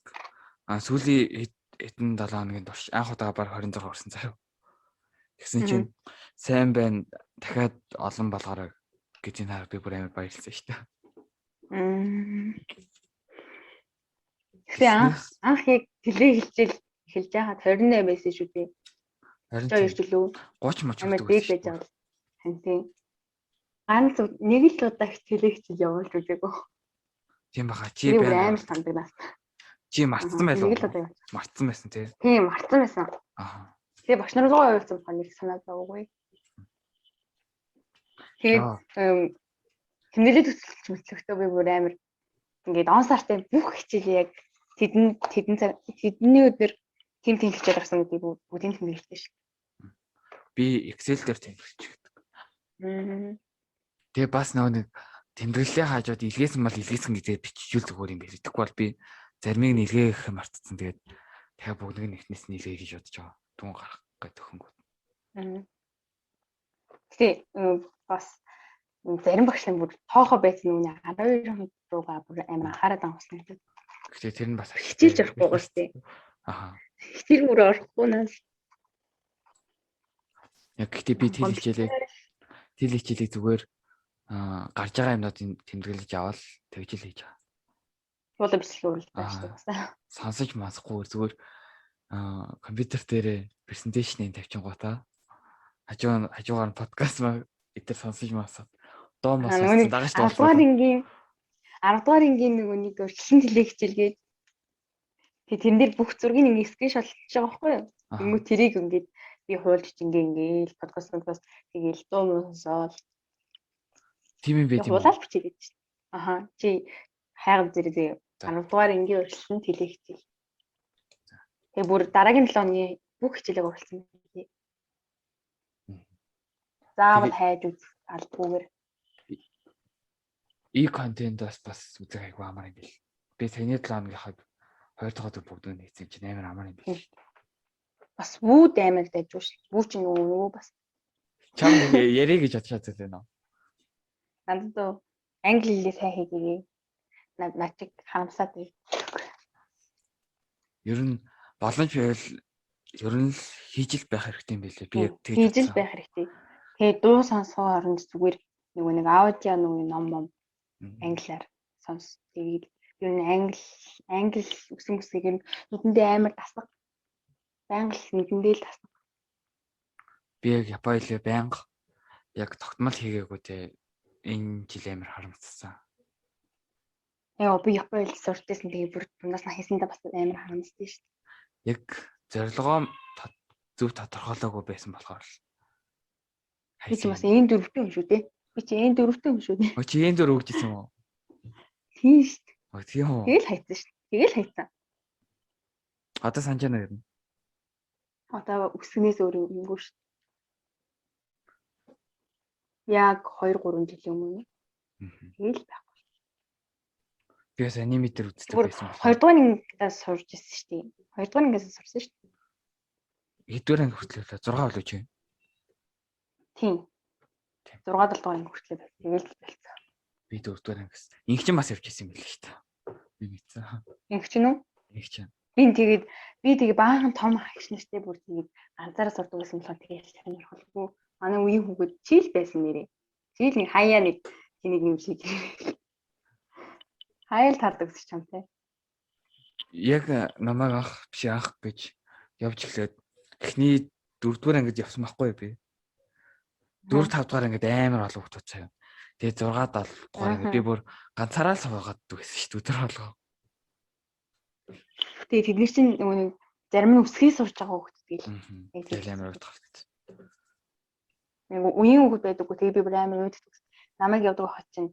сүүлийн хэдэн 7 хоногийн турш анх удаага баг 26 орсон заяа. Тэгсэн чинь сайн байна. Дахиад олон болгоорой гэж энэ хараа би бүр амар баярлсан шүү дээ. Тэгээ анх яг теле хичээл эхэлж байхад 28 байсан шүү дээ. 22 жилөө 30 моч амар дэг байж байгаа. Хантин. Ганц нэг л удаа теле хичээл явуулж үзээгүй. Тийм баха. Чи байна. Амар сандаг нас. Чи мартсан байлоо. Мартсан байсан тий. Тийм, мартсан байсан. Аа. Тэгээ багш нар руу явуулсан баг нэг санаад байгаагүй. Тэгээ тэмдэглэлд төсөлч мэтлэгтэй би бүр амар ингээд он сартай бүх хичээл яг тэдний өдөр тим хичээл гарсан гэдэг бүгдийн тэмдэглэлтэй шүү. Би Excel дээр тэмдэглэж байдаг. Тэгээ бас нэг тэмдэглэлээ хаажууд илгээсэн бол илгээсэн гэдэг биччихүүл зүгээр юм байна. Тэгэхгүй бол би заримыг нэлгээх мартцсан. Тэгээд дахиад бүгдийг нь ихнээс нь илгээ гэж бодож байгаа. Түн гарах гэдэг хөнгөө. Тэгээ бас зарим багшлан бүр тоохоо байсан үний 12 хоног руугаа бүр амар анхаарал авсан гэдэг. Гэхдээ тэр нь бас хичээлж орохгүй гоос тий. Аха. Тэр бүр орохгүй нас. Яг гэхдээ би тэл хичээлийг зүгээр гарч байгаа юмнуудын тэмдэглэж аваад тэгж л хийж байгаа. Буула бичлэг уралдаа шүү. Сонсож масахгүй зүгээр компьютер дээр презентацийн тавьчихгоо хажуугаар нь подкаст маа эдгээр сонсож масаад доо мас дагаж дуусах. 10 дугаар ангийн нэг өрчлөн теле хичээлгээд тэрэн дээр бүх зургийг ингээ скриншот хийж байгаа байхгүй юу? Тэнгүү тэрийг ингээд би хуулж ингээл подкаст тэгээл дуу сонсоод тийм юм байт юм. Хуулаад бичээд байж. Аха чи хайгал зэрэг 10 дугаар ангийн өрчлөн теле хичээл. Тэгээ бүр дараагийн 7 оны бүх хичээлийг уралсан юм. Заавал хайж үз албагүйгээр. Контентоос бас үзэх айгүй амар юм бил. Би саяны 7 оногийнхаа 2 дахь өдөр бүгд нэгсэн чинь амар амар юм бил. Бас вүүд амар дайж шүү. Вүү чи нөгөө бас чам ярэ гэж бодож чаддаг байна уу? Надад англи хэлээ сайн хийгээе. Начиг харамсаад байна. Ер нь боломж байвал ер нь хийж л байх хэрэгтэй юм билээ. Би яг тэгж хийж л байх хэрэгтэй. Тэгээ дуу сонсгоо оронд зүгээр нэг аудио ном англиар сонс. Тэгээд ер нь англи үсэг ер нь нүдэндээ амар тасдаг. Байнга л нүдэндээ л тасдаг. Би яг Японы байнга яг тогтмол хийгээгүй те энэ жил амар харамссан. Яа би Японы суртайсан тэгээ бүр дундаас нь хийсэндээ бас амар харамссан шүү дээ. Яг зорилгоо зөв тодорхойлоогүй байсан болохоор л. Би ч бас энэ дөрөвтэй юм шүү дээ. Би ч энэ дөрөвтэй юм шүү дээ. Чи энэ дөрөв өгч ирсэн үү? Тийм шүү дээ. Тийм үү. Тэгэл хайцсан шүү дээ. Тэгэл хайцсан. Одоо санаж байна юм. Одоо өсгнээс өөр юмгүй шүү дээ. Яг 2-3 жилийн өмнө. Тэгэл байхгүй. Би бас аниматор үздэг байсан. 2 дугаар ангиас сурж ирсэн шүү дээ. 2 дугаар ангиас сурсан шүү дээ. Хэдвэр анги хүртэл 6 болов чи? Тийм. 6-7 дугаар анги хүртэл тэгэл болсон. Би 4 дугаар ангиас. Инх чинь бас явж ирсэн юм билээ шүү дээ. Би мэдсэн. Инх чинь үү? Инх чинь. Би тэгээд баахан том агч нартай бүр тэгээд ганцаараа сурдаг гэсэн болохоор тэгээд сонирхолгүй. Манай үеийн хүүхэд чийл байсан нэрээ. Чийл нэг хаяа нэг юм шиг. Хаяал таардаг гэж юм те. Яг намайг анх гэж явж эхлээд эхний 4 дугаар ангид явсан байхгүй би. 4-5 дугаар ангид амар олон хүмүүс цаа. Тэгээд 6-7 дугаар ангид би бүр ганцаараа л суугаад байсан шүү дээ өдөр болгоо. Тэгээд тэдний чинь нэг зарим нь өсгий сурж байгаа хүмүүс тэгэл. Тэгээд амар удах гэж. Нэг үеийн хүмүүс байдаггүй тэгээд би бүр амар өөддөг. Намайг явдаг хот чинь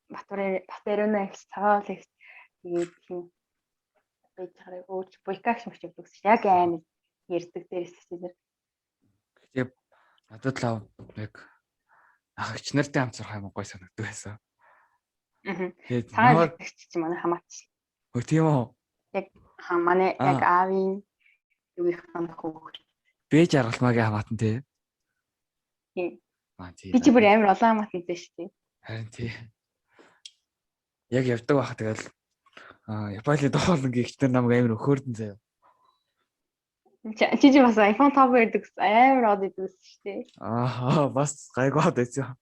Батаруна их цагаал их тэгээд тийм байж байгаа өөч буйкагш мөч явдаг. Яг амар ярддаг дээрээс тийм. Тэгээд Надад л яг ах ич нартай хамт сурах юм гой санагддаг байсан. Тэгээд Цагаан намайг лагч чи манай хамаач. өө тийм үү. Яг манай яг Аа. аавын юухан хүүхэд. Бэж аргалмаагийн хамаатан тий. Тийм. Аа тий. Би чи бүр амар олон хамаатантай шүү дээ. Харин тий. Яг явдаг байх тэгэл Японы доолн гихч нар намайг амар өхөөрдөн заяа. Чи бас iPhone 5 байдаг амар од идэв шүү дээ. Бас гайгоод байсан.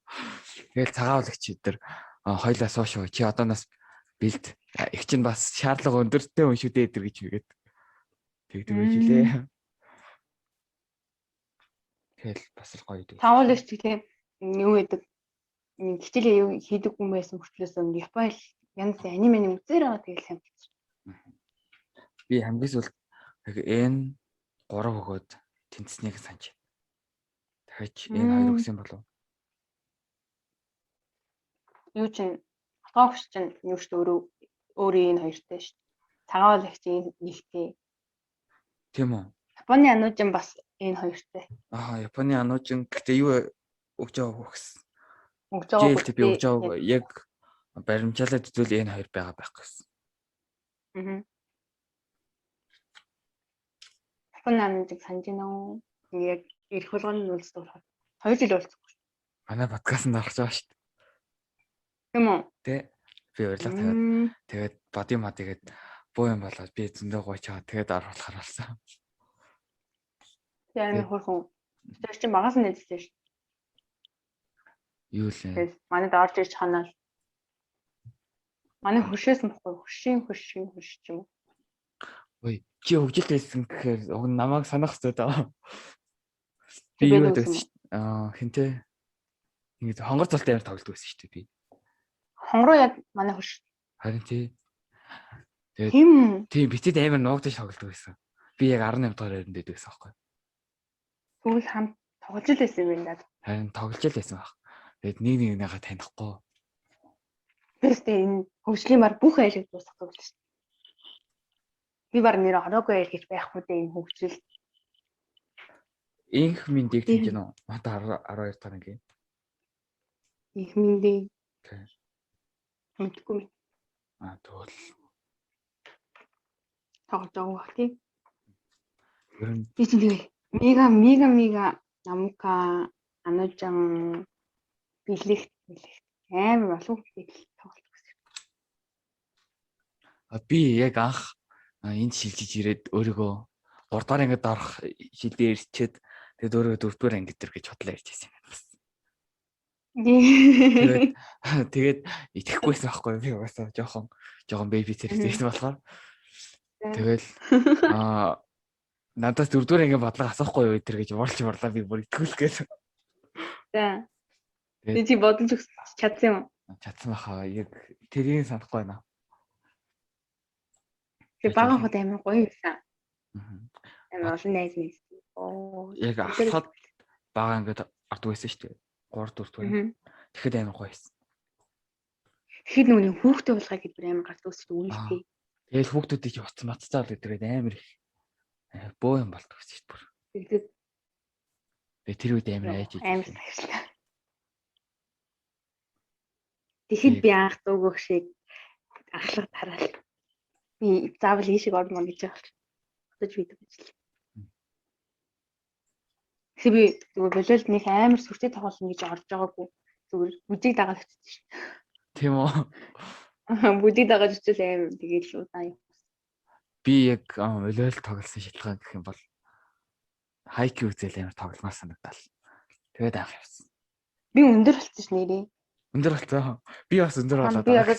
Тэгэл цагаавлагч эдэр хоёлаа суушгүй чи одооноос бэлд их чинь бас шаардлага өндөртэй хүн шүү дээ эдэр гэж үгээд тэгдэг байж лээ. Тэгэл бас л гоё идэв. Тавуулагч тийм юу гэдэг хичээлээ юу хийдэг хүн байсан мөртлөөс Японы янз аниманы үзээр байгаа тэгэл сайн. Би хамгийн сүүлд яг N 3 өгөөд тэнцснийг санаж. Дахиж N 2 өгсөн болов. Юу чинь автографч чинь юу ч өөрөө энэ хоёртой шүү дээ. Цагаан лагч энэ нэгтэй. Тийм үү? Японы ануужин бас энэ хоёртой. Японы ануужин гэхдээ юу өгж байгаа хөөс. Өгж байгаа хөөс. Би өгж байгаа яг баримжаалаад үзвэл энэ хоёр байгаа байх гэсэн. Японы ануужин санаж байна уу? Яг ирэх болгоны нүүлс дуурах. 2 жил болчихсон. Манай подкастт орж байгаа шүү дээ. Тийм үү? Тэ. Би урилга тэгээд боди мадигээд буу юм болоод би зөндөө гойч байгаа. Тэгээд оруулахар болсон. Яа хөрхөн. Тэр чинь багаас нь нэзсэн шүү. Юу лээ. Тэгээд манайд орж ирж ханаал. Манай хөршөөс мөхгүй хөрш юм. Ой, чи хөгжил байсан гэхээр уг намайг санах хэрэгтэй даа. Би юу гэдэг хинтээ ингэ хонгор цолтой амар тоглодог байсан шүү дээ би. Хонгороо яг манай хөрш. Харин тий. Тийм. Тийм битээд амар нуугдаж тоглодог байсан. Би яг 18 дугаар байранд дэдэг байсан байхгүй. Тэгвэл хамт тоглож л байсан юм даа. Харин тоглож л байсан баг. Тэгээд нэг нэгнийгаа танихгүй. Тэстэй энэ хөгжлийн бар бүх айлыг дуусгах гэж байна. Би бар нэр ороогүй айл гэж байхгүй дээ энэ хөгжил. Инх минийг тэгж гэнэ үү? Мата 12 дахь анги. Инх минийг. Тийм. Мэдгүй. Тэгвэл тоглож байгаа байх тийм. ер нь би чинь тэгээ мега намка анужан бэлэгт амар болов тоглож байсан. Би яг анх энд шилжиж ирээд өөрийгөө 3 дахь ангид орох шилдээ ирчээд тэгээд өөрийгөө 4 дугаар анги дээр гэж бодлоо ярьж байсан юм байна. Тэгээд итгэхгүйсэн байхгүй би угаасаа жоохон бэби зэрэгтэйсэн болохоор тэгэл надаас 4 дугаар анги бодлого асуухгүй юу өдр гэж уурлаа би бүр итгүүлгээд. За. Тэг чи бодож чадсан юм уу? Чадсан баха яг тэрийг санахгүй байна. Тэг бага хот амар гоё байсан. Амар олон найз мэйсэн. Яг ахлахад бага ингээд ордог байсан шүү дээ. 3 4 дугаар. Тэгэхэд амар гоё байсан. Тэгэхэд нүг хүүхдээ болгоо гэдэг амар гарч өсөж үлдээ. Тэгэл хүүхдүүдийг чи утас матцаа л гэдэг амар их бөө юм болдог гэсэн шүү дээ. Тэгээ тэр үед амар айж амар сахилаа. Тэгэхэд би анх дуугөх шиг ахлах тараал. Би заавал ийшиг орно гэж явах. Бодож бидэг ажил. Тэг би зүгээр болоод нэг амар сүртэй тоглосон гэж орж байгаагүй. Зүгээр бүжиг дагаад очсон шүү. Тийм үү? Бүжиг дагаад очил амар тэгээд л удаа юм. Би яг болоод тоглосон шалтгаан гэх юм бол хайки үзэл амар тогломоор санагдал. Тэгээд анх явсан. Би өндөр болчихсон ш нэрээ. Өндөр болцоо. Би бас өндөр болоод байгаа.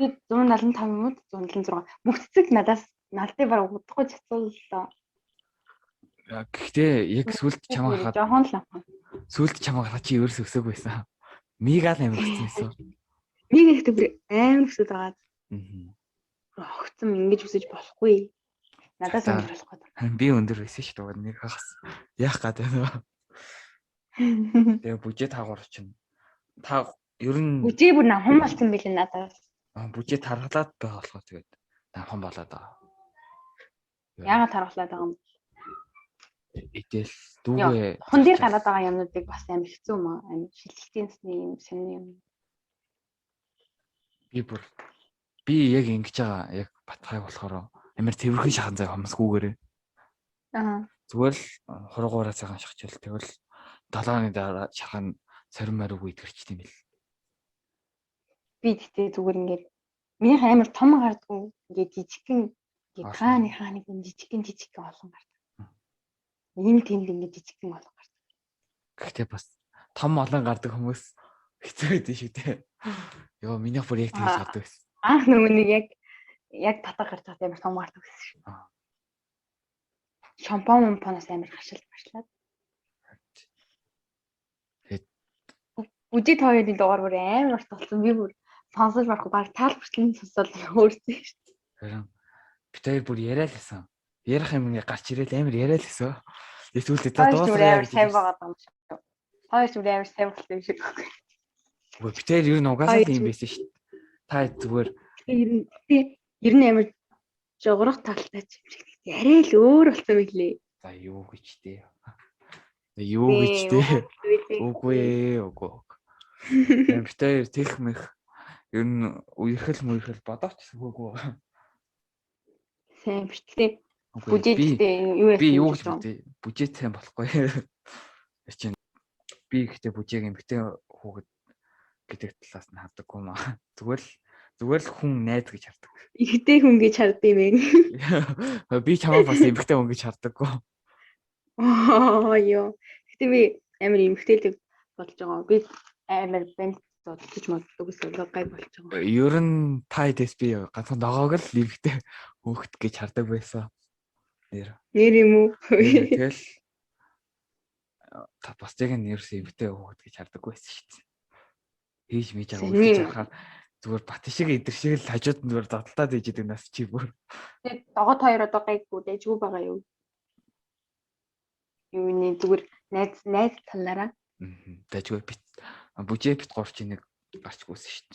Би 175 минут 176. Мөхцөг надаас налдыг бараг удахгүй чацууллаа. Гэхдээ яг сүлд чамаа харахад жоохон л амхан. Сүлд чамаа харахад чи ерөөс өсөөг байсан. Мигаал амар өссөн байсан. Миг ихтэй амар өсөд байгаа. Огцом ингэж өсөж болохгүй. Надаас өндөр болох гэдэг. Би өндөр байсан шүү дээ. Нэг хагас. Яах гээд байна. Тэгээ бүжээ таагаар чинь. Та ер нь бүжээ бүр намхан болсон байлээ надаас. Бүжээ тархалаад байгаа болохоор тэгээд намхан болоод байгаа. Яагаад тархалаад байгаа юм бэ? Идэл Яа, дүүгээ хон дээр гараад байгаа юмнуудыг бас амар хэцүү юм аа. Амар шилжилтийн юм сонир юм. Би яг ингэж байгаа яг батхайг болохоор амар тэрхэн шахан зай хомсгүйгээрээ. Аа. Зүгээр л хургуураа цагаан шахчихвал тэгвэл 7 оны дараа шахан сорин мариуг идгэрчт юм бэл. Би тэгтээ зүгээр ингээд миний амар том гардгүй ингээд жижигхэн ингээд хааны юм жижигхэн олон гардаг. Энэ тэнд ингээд жижигхэн олон гардаг. Гэхдээ бас том олон гардаг хүмүүс хэцүү байдэн шүү дээ. Йоо миний бүр яг тэгж гадаг байсан. Анх нөгөө нэг яг татах гарч байгаа амар том гардаг байсан шүү. Шампанаас амар хашилтлаад. Үдид хоёрын дугаар бүр амар урт болсон. Би бүр сонсож барахгүй баг тайлбарлан сонсоод өөрсдөө шүү дээ. Харин бид хоёр бүр яриа л гэсэн. Ярих юм ингээ гарч ирээл амар яриа л гэсэн. Эсвэл дуусаа сайн байгаа юм шиг. Хоёр зүгээр амар сайн болсон юм шиг. Үгүй бид хоёр ер нь угаасаа л юм байсан шүү дээ. Та зүгээр ер нь амар жогрох талтай юм шиг. Яриа л өөр болсон мэглээ. За юу гэж дээ. Үгүй. Бид хоёр тех мэх ер нь үерхэл бодооч сөхөөгүй. Сайн битгий. Бүжээтэй юу яасан? Би юу гэж бодъё? Бүжээт сайн болохгүй. Ячин би ихтэй бүжээг эмгтэй хүүхэд гэдэг талаас нь хардаггүй маа. Зүгээр л хүн найз гэж хардаг. Ихтэй хүн гэж харддаг юм. Би чамаа бас эмгтэй хүн гэж хардаггүй. Ёо. Гэтэ би амар эмгтээлэг болж байгаа. Би амар банд зодтолж моддог гэсэн гай болж байгаа. Ер нь та хэдээс би ганцхан догоог л эмгтэй хүүхэд гэж хардаг байсан. Нэр юм уу? Тэгэл та бас яг нь ерөөсөө эмгтэй хүүхэд гэж хардаггүй байсан шүү дээ. Хийж мэж байгаа үлдэж авахаар зүгээр бат шиг идэр шиг л хажууд нь зүгээр додолтаад ээж идэг нас чи бүр. Тэгээд догоод хоёр одоо гайгүй дэжгүй байгаа юу? Юуны зүгээр найз талаараа. Дэжгүй бит. Бүжээ бит 3 нэг гарчгүйсэн шүү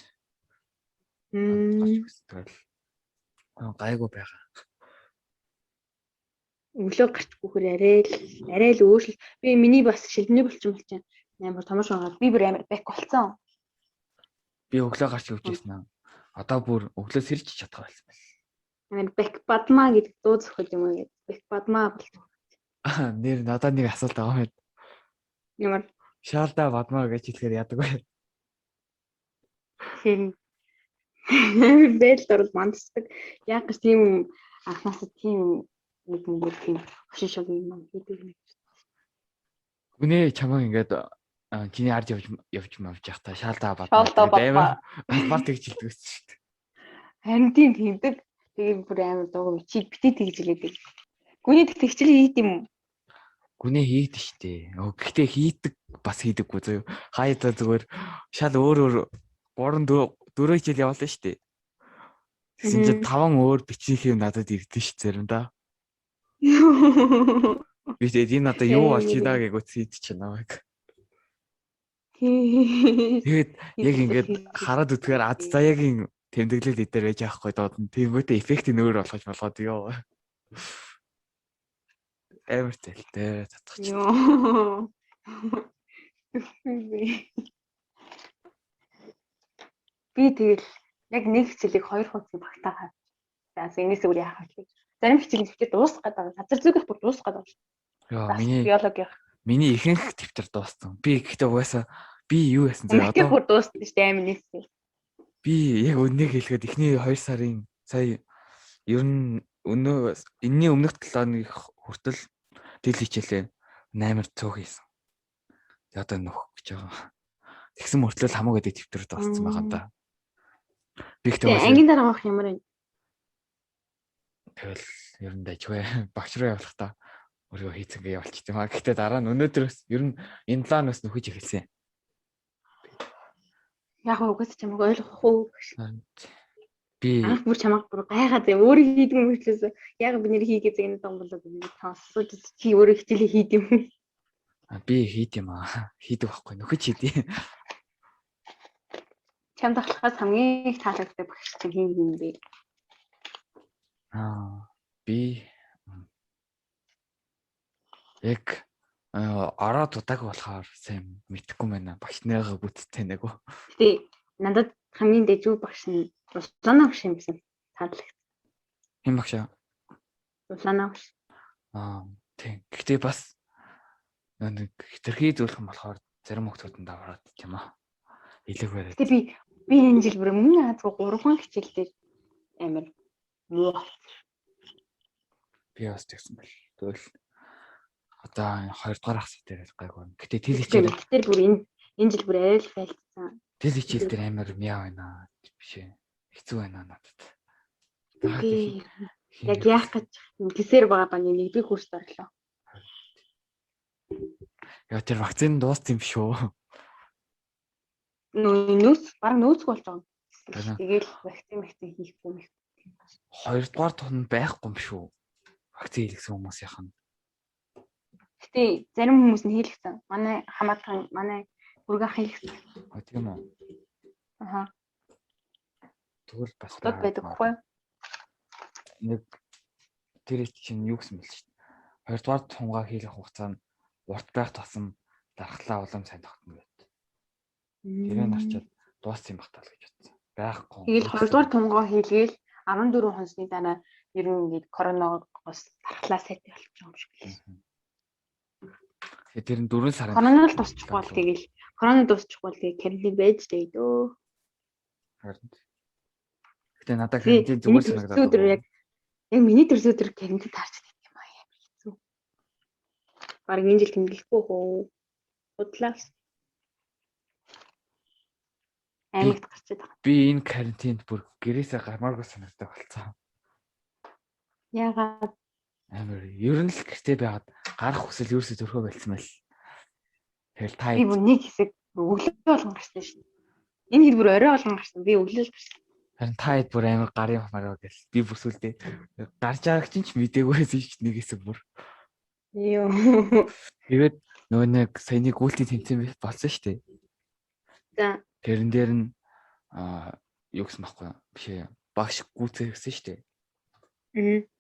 дээ. Тэгэл гайгүй байгаа. Өглөө гарчгүй хөр арай л өөрчлөлт. Би миний бас шилбэний булчин амар томоош байгаа. Би бүр амар бэк болцсон. Би өглөө гарч явжсэн аа. Одоо бүр өглөө сэрж чадах байсан байл. Амар бэк бадмаа гэдэг дуу зохиол юм уу? Бэк бадмаа болцсон. Нэр надад нэг асуулт байгаа юм. Ямар шаалда бадмаа гэж хэлэхээр яадаг вэ? Тийм. Бэлд орол манддаг. Яг гэж тийм анхнаас тийм нэг тийм хошин шог юм хийдэг юм. Үнэ чамаа ингээд чиний ард явж явах та шаалда бадмаа амар тэгж хэлдэг гэсэн шүү дээ. Харин тийм тэгдэг. Тэгээд бүр амар дуу чи битээ тэгж хэлээдэг. Гүний тэгчл хийд юм уу? Гүнээ хийд штэ. Гэхдээ хийдэг бас хийдэггүй зөө. Хаяада зүгээр шал өөр 3-4 жил явуулсан штэ. Тэгсэн чинь 5 өөр бичих юм надад ирдэ ш заримдаа. Би тэгээд энэ одоо юу болчихдаа гээгөө хийдэж намайг. Тэгээд яг ингээд хараад үтгээр аз заяагийн тэмдэглэл дээр байж аахгүй доод нь тиймээтэй эффект нөөр болгож болгоод ёо. Амар тэлтэй татчих чи. Би тэгэл яг нэг хичээлийг 2 хуудсыг багтаагаад. За энэс өөр яах вэ? Зарим хичээл ихтэй дуусгах гэдэг. Газар зүйгэх бүр дуусгах гэдэг. Яа миний биологи. Миний ихэнх дэвтэр дууссан. Би гэхдээ угаасаа би юу яасан зэ одоо бүр дууссан шүү дээ амин нийцээ. Би яг өнөөг хэлгээд эхний 2 сарын сая ер нь энэний өмнөх 7 оны хүртэл тэл хичээлээ 8 цөөх хийсэн. Одоо нөх гэж байгаа. Тэгсэн мөртлөө хамаагүй дэвтэр дууссан байгаа да. Би гэхдээ ангийн дараа авах ямар вэ? Тэгэл ер нь дайжгүй багш руу явуулах та өөрөө хийцэнгээ явуулчих юм аа. Гэхдээ дараа нь өнөөдрөөс ер нь энэ 7 оноос нөхөж эхэлсэн. Яг угаас чамайг ойлгох уу? Би анх бүр чамайг бүр гайхаад өөрөө хийдэг юм хэлээс яг би нэр хийгээ зэгнэ том болоод би таасууд чи өөрөө хичээлээ хийд юм. Би хийд юм аа. Хийдэг байхгүй нөхөж хийдий. Чамд ахлахаас хамгийн их таалагддаг багш чинь хин юм бэ? Би Яг ороод удааг болохоор сайн мэдэхгүй байна. Багш нарыгаа бүтцтэй нэг үү. Гэтэ надад хамгийн дэжүү багш нь Улаанаа багш юм байсан. Таалагд. Хэн багш аа? Улаанаа багш. Тийм. Гэхдээ бас нэг хитрхий зөвлөх юм болохоор зарим хүмүүсд даваад тийм аа. Илүүгээр. Гэтэ би энэ жил бүр өмнө азгүй 3 хичээлээр амар муу. Би бас тэгсэн байл. Тэгвэл одоо 2 дугаар хасах дээр гайгүй. Гэтэ тэл хичээл Тэр бүр энэ жил бүр арай л фейлдсан. тэл хичээл дээр амар мяа байна. Биш ээ. Хэцүү байна надад. Яг яах гэж тэсэр байгаа баг нэг би курс орлоо. Яа тэр вакцины дууссан юм шүү. Нөөц болж байгаа. Тэгэл вакцин хийхгүй юм. 2 дугаар тун байхгүй юм шүү. Вакцины хийлгсэн хүмүүсийнх нь. Гэтэ зарим хүмүүс нь хийлгсэн. Манай хамаатан манай бүргэн хийлгсэн. Тийм үү? Аха. Тэгвэл бас байдаг хгүй. Нэг тэр чинь юу гэсэн бэл шүү дээ. 2 дугаар тунгаа хийлгэх хугацаа нь урт байх тусам дархлаа улам сайн тогтно гэдэг. Тэрээ нарчаад дууссан юм бахтал гэж бодсон. Байхгүй. Тэгэл 2 дугаар тунгоо хийлгээл 14 хоносны дараа ер нь ингээд коронавигоос дархлаа сайтай болчих юм шиг лээ. Тэр нь 4 сарын коронавиг тусчихгүй бол тэгэл коронавиг тусчихгүй бол тэгээ карантин байж дээ дөө. Харин. Гэтэ надад карантин зүгээр санагдаад. Яг миний төрсөн өдөр карантин таарч байдаг юм аа юм хэцүү. Бараг энэ жил тэмдэглэхгүй хөө. Удлаас. Аймагт гарчаад байгаа. Би энэ карантинд бүр гэрээсээ гармааргүй санагдаж болцсон. Яагаад амар ер нь л гэртээ байгаад гарах хүсэл ерөөсөө төрхөө болцсон байл. Тэгэл та би бүр нэг хэсэг өглөө болгон гарсан шүү дээ. Энэ хэд бүр орой болгон гарсан. Би өглөө л гарсан. Харин та хэд бүр амар гарын хамаараа гэл би бүр сүлдээ гарч байгааг чинь ч мдэггүй байсан шүү дээ нэг хэсэг бүр. Йоо. Тэгээд нөгөө нэг саяны гүйлтийн тэмцээн болсон шүү дээ. За. Тэрэн дээр нь юу гэсэн бахгүй биш ээ. Багш гүцээ гэсэн шүү дээ.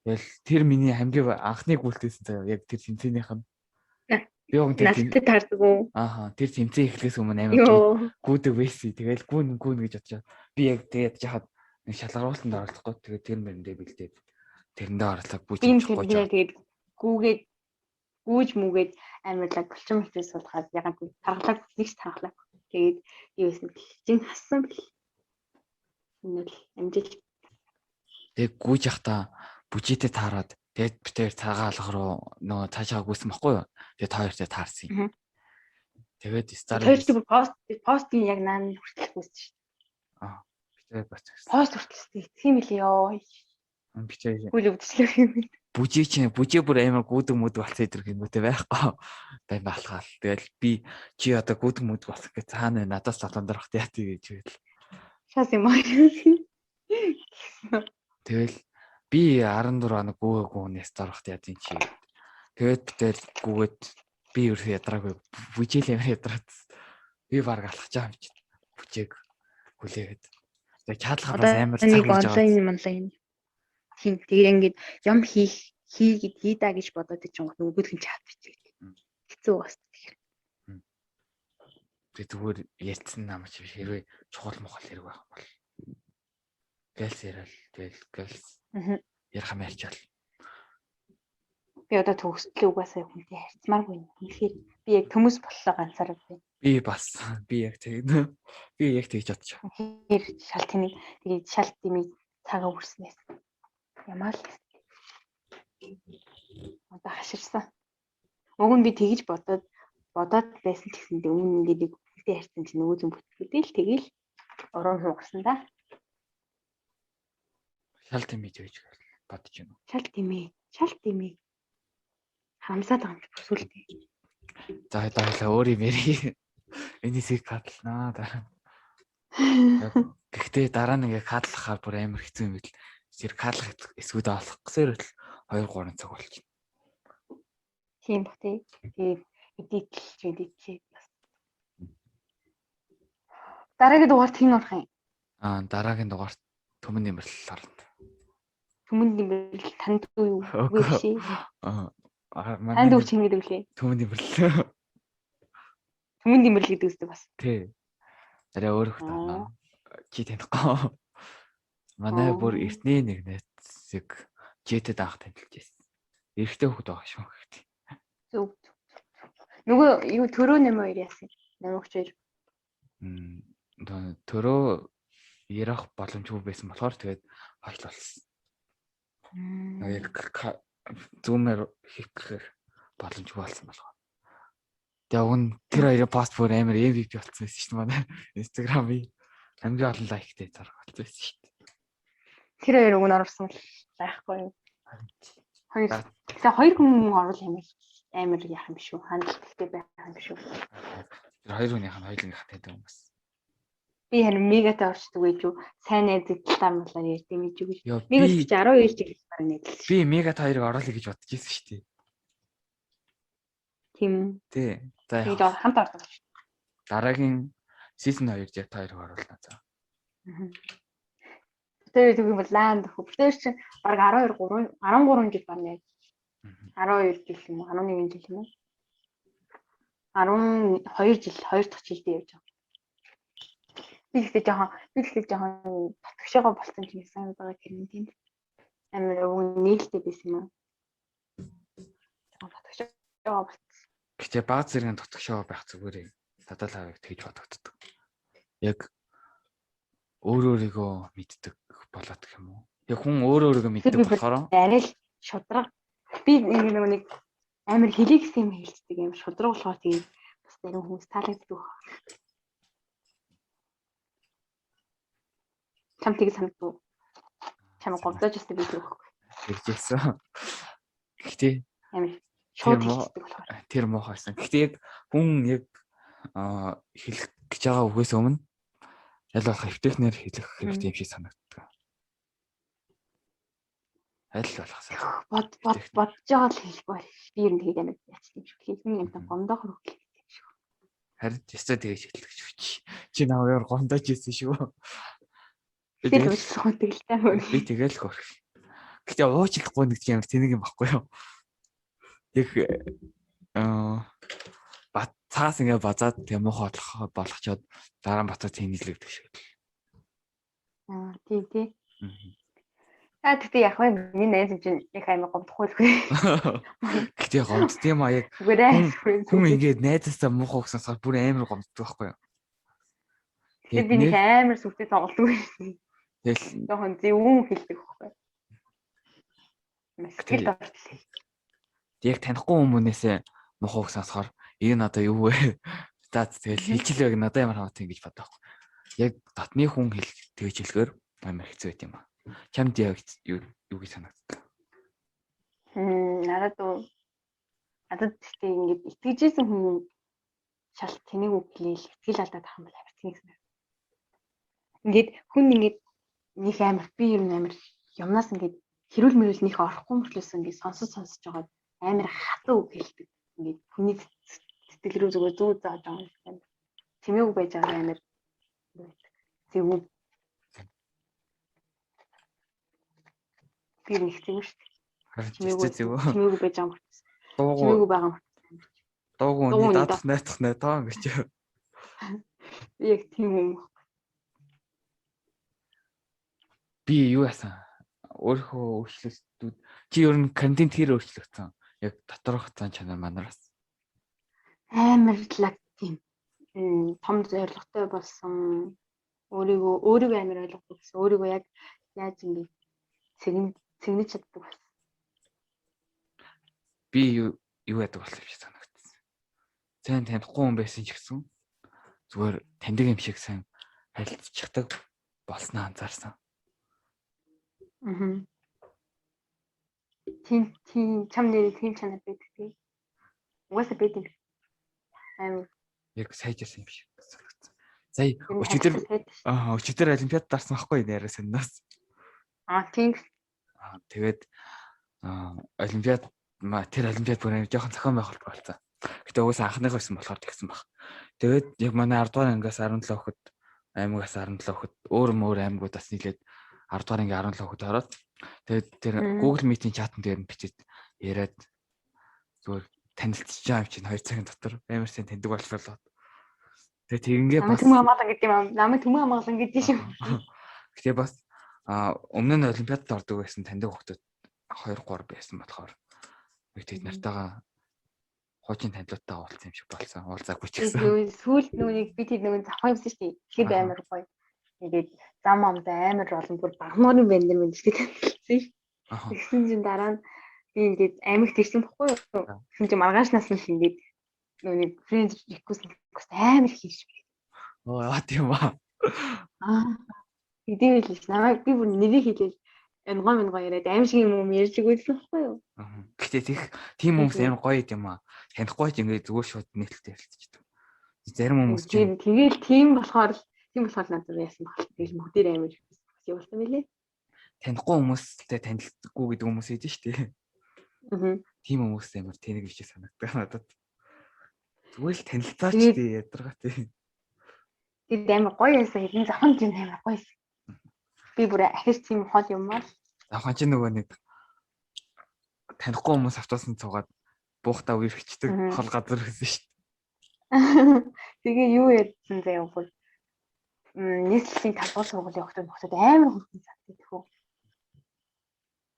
Тэгэл тэр миний хамгийн анхны гүйлтээсэн заяа яг тэр тэмцээнийх нь. Би өгөн тэр настай таардаг уу? Тэр тэмцээн эхлэхээс өмнө амар гүдэг байсан. Тэгэл гүн гэж бодчихоо. Би яг тэгээд жахад нэг шалгаруултанд оролцохгүй. Тэгээд тэр мэрэндээ бэлдээд тэрэндээ орлоо бүжихгүй. Тэгээд гүүгээд гүүж мүгээд амирлаг булчин мэтээс суулгаад ягаад тархлаг нэгс тархлаг. Тэгээд юу гэсэн жин хассан бил. Энэ л амжилт. Тэгээд гүүж явахдаа бүжитэй таарад тэгээд битээр цагаан алга руу нөө цаашаа гүйсэн баггүй юу? Тэгээд хоёртой таарсан юм. Тэгээд стар постын яг наан хүртэл гүйсэн шүү дээ. Битээр бацсан. Пост хүртэл тийм л ёо. Битээр гүйл өвдөслөх юм. Бүжээ бүр амар гүдэг мүд болцсон идэх юм үүтэй байхгүй бай балхаал. Тэгэл би чи одоо гүдэг мүд болсон гэж цаана надаас заландарах яа тий гэж байл. Шас юм аа. Тэгэл би 14 хоног гүүгээгүй хүнээс зарах яа тий чи. Тэгээд битээр гүгээд би ерөөсөө ядраагүй бүжээл амар ядраад. Би баг алхаж байгаа юм чи. Бүжээг хүлээгээд. Тэгээд чадлахаа бас амар цаг хийж байгаа. Онлайн. Тийм тэгээд ингээд юм хийдаа гэж бодоод чинь нөгөөдх нь чадчих. Хэцүү бас тэгэхээр. Тэгээд зүгээр ярьсан нам чи хэрвээ чухал мохол хэрэг байх бол гэлс яриад тэгэл гэлс ярих юм ярьчаал. Би одоо төгсөлөө угаасаа хүнтэй харьцмааргүй юм. Тэгэхээр би яг төмөс боллоо ганцаараа би. Би яг тэгж бодчих. Тэр шал тэмийг тэгээд шал тэмийг цагаа үрснээс ямаа л одоо хаширсан. Уг нь би тэгж бодоод байсан гэсэндээ өмнө ингээд хүнтэй харьцсан чинь нөгөө юм бүтгэл тэгэл орон хугарсан да. Шал тэмээ гэж бодож байна. Шал тэмээ. Хамсаад байгаа юм бүсүүлтэй. За хоёлаа өөр юм ярий. Энэсийг хадлнаа дараа. Гэхдээ дараа нь ингээ хадлахаар бүр амар хэцүү юм бэл. Тэр хадлах эсвүүд олох гэсээр л 2-3 цаг болчихно. Тийм бах тий. Тэгээд эдитлээ бас. Дараагийн дугаарт хэн орох юм? Дараагийн дугаарт Төмөн Нэмэрлэл орно. Төмөн Нэмэрлэл танд юу вэ? Танд үг чинь гэдэг үлээ. Төмөн имэрлээ. Түмэн димэрл гэдэг үстэй бас. Тий. Арай өөр хөлт байна. Чи танихгүй. Манай бүр эртний нэг найзыг житэд анх танилцж байсан. Эрэгтэй хүүхэд байгаа шүү. Зөв. Нөгөө юу төрөө нэм хоёр яасан. Намагчээр. Төрөө ярах боломжгүй байсан болохоор тэгээд хойш болсон. Яг зүүмээр хийх боломжгүй болсон болохоор. Тэгээ уг нь тэр хоёрын пост бүр амар MVP болсон байсан шүү дээ манай Instagram-ийн хамгийн олон лайктай зарах болсон байсан шүү дээ. Тэр хоёр уг нь орсон байхгүй юу? Тэгэхээр хоёр хүн орвол амар яах юм биш үү? Хандлагатай байх юм биш үү? Тэр хоёр хүнийх нь хоёулынх нь тадаг юм бас. Би харин мегатай орчдөг гэж юу? Сайн найзтай талаар ярьд юм гэж үү? Мегат чи 12 жил байна л. Би мегат хоёрыг оруулъя гэж бодож ирсэн шүү дээ. Тийм. Тий. За тэгээд хамт ордог шүү. Дараагийн season 2 дээр та хоёрыг оруулна за. Тэр тийм бол ланд хөө. Тэр чинь баг 12 13 жил байна. 12 жил юм уу? 11 жил юм уу? 12 жил, 2 дахь жилдээ явж байгаа. Би ихтэй жоохон татгшаага болсон ч юм сайн байгаа хэрэг тийм. Амар нээлттэй байсан юм аа. Татгшаага болсон. Гэтэ баг зэрэг татгшаага байх зүгээр юм. Надад л тэгж бодогддог. Яг өөрийгөө мэддэг болоод гэх юм уу? Яг хүн өөрийгөө мэддэг болохоор арай л шудраг. Би нэг амар хэлийг юм хэлцдэг юм шудраг болохоор тийм бас зарим хүмүүс таалагддаг. Чам тийг санагдав. Чам гомдож ирсэн би түүхгүй. хэлжсэн. Гэтэ амар шууд хэлцдэг болохоор тэр муухайсан. Гэтэ яг хүн яг хэлэх гэж байгаа үгээс өмнө аль болох эвтэхнэр хэлэх хэрэгтэй юм шиг санагддаг. Аль болох сайн. бодож байгаа л хэлэх бол би юм тэгээд амар яцсан юм шиг. Хэлний юм гомдохор хөглөх юм шиг. Харин ястаа тэгэж хэлдэг шүү чи. Чи наваар гомдож ирсэн шүү. Тэр үссэн тэгэл таа. Би тэгэл хөрх. Гэтэ уучлахгүй нэг юм тэнэг юм баггүй юу? Яг цаас ингээ базаад тийм муухай болгочоод дараа нь бацаа тэнэлэгдэг шиг л. Тийм. Тэгтээ яг вэ миний найз чинь яг амар гомдохгүй л. Гэтэ гомд тийм а яг хүн ингээд найзаасаа муухай өгсөнсөөр бүр амар гомддог байхгүй юу? Тэгээд би нэг амар сүртэй тоглодог байсан. Тэгэл жоохон зөвүүн хэлдэг байхгүй юу? Сэтгэл орчлоо. Яг танихгүй хүмүүнээсээ муухай өгсөнсөөр энэ одоо юу вэ? За тэгэл хэлчихлээ гэж надад ямар хамаатай ингэж боддог. Яг дотны хүн тэгж хэлэхээр амар хэцүү байт юм аа. Чамд яг юу гэж санагддаг? Надад гэхдээ ингэж итгэжсэн хүн шал тэнэг үг хэлээл итгэл алдаад ах юм бол амар тэнэг санагдав. Ингээд хүн ингээд нэг амар би ер нь амар юмнаас ингээд хэрүүл мөрөл нөх орохгүй мөртлөөс ингээд сонсож байгаа амар хатуу үг хэлдэг. Ингээд хүний сэтгэл рүү зүгээр зүү зааж байгаа юм. Чимээгүй байж байгаа амар зөв. Би нэг тийм шүү дээ. Чимээгүй байж байгаа юм. Чимээгүй байгаа юм. Дуугүй даадах таа гэж. Яг тийм юм. Би юу яасан? Өөрөө өөрчлөлтүүд чи ер нь контент хэр өөрчлөгдсөн? Яг доторх цаан чанар манараас. Амар л тийм. Том зорилготой болсон. Өөрийгөө амар ойлгох гэсэн. Өөрийгөө яг яаж ингэ цэгнэж чаддаг болсон. Би юу яадаг болсон юм шиг санагдсан. Сайн танихгүй хүн байсан ч гэсэн зүгээр таньдаг юм шиг сайн харилцчихдаг болсноо анзаарсан. Тийм чам нэр тийм чанар байдаг тийм. Угаасаа байдаг. Яг сайжирсан юм шиг санагдсан. Сая өчигдөр олимпиад дарсан байхгүй нэрээ сандаас. Тийм. Тэгээд олимпиад тэр олимпиад бүр жоохон зохион байгуулалт болсон. Гэтэ угаасаа анхных байсан болохоор тэгсэн баг. Тэгээд яг манай 10 дугаар ангиас 17 хүүхэд, аймагаас 17 хүүхэд, өөр аймагуудаас нийлээд 10 дугаар ангийн 17 хүүхэд ороод тэгээд тэр Google Meet-ийн чатан дээр нь бичиж яриад зүгээр танилцчих юм чинь 2 цагийн дотор амар сайн таньдаг боллоо. Тэгээ тэгингээ Намайг бас төмөн хамгаалан гэдэг юм. Намайг төмөн хамгаалан гэдэг шүү. гэтээ бас өмнө нь олимпиадад ордог байсан таньдаг хүмүүс 2 3 байсан болохоор бид нартайгаа хуучин танилуутаа уулзсан юм шиг болсон. Уулзаагүй ч гэсэн. Сүүлд нүуник би тэр нүг завхан юмсан шүү дээ. Тэгэхэд амар гоё. Тэгээд зам амтай амар олон бүр багнуурын банд нар мэддэг танилцсан шүү. Тэгсэн чинь дараа нь би ингээд амигт ирсэн бохгүй юу? Тэгсэн чинь маргааш нас нь ингээд нүуник фрэнд реквест амар хийш. Тийм ба. Идэвэл л намайг би бүр нэрийг хэлээл энгоо яриад аимшиг юм ярьж өгсөн бохгүй юу? Гэтэ тийм хүмүүс амар гоё юм аа. Танихгүй ч ингээд зүгээр шууд нээлттэй ярилцчихдаг. Зарим хүмүүс чинь тэгэл тийм болохоор надад яасан баг. Тэгэл бүгдээр амар явуулсан мөлий. Танихгүй хүмүүстэй танилцдаггүй гэдэг хүмүүс идэв шүү дээ. Тийм хүмүүс амар тэнэг биш санагддаг надад. Зүгээр л танилцаач тий ядаргаа тий. Тэгээд амар гоё яасан хэдэн зохон тийм амар гоё. Би бүр ахиж тийм хол юм аа. Завхан ч нөгөө нэг танихгүй хүмүүс автобусанд цугаад буухтаа үерхчихдэг хол газар гэсэн шүү дээ. Тэгээ юу ярьсан заяа бүр нийслэлийн талбар сургуулийн хүмүүс амар хурдан цацдаг хөө.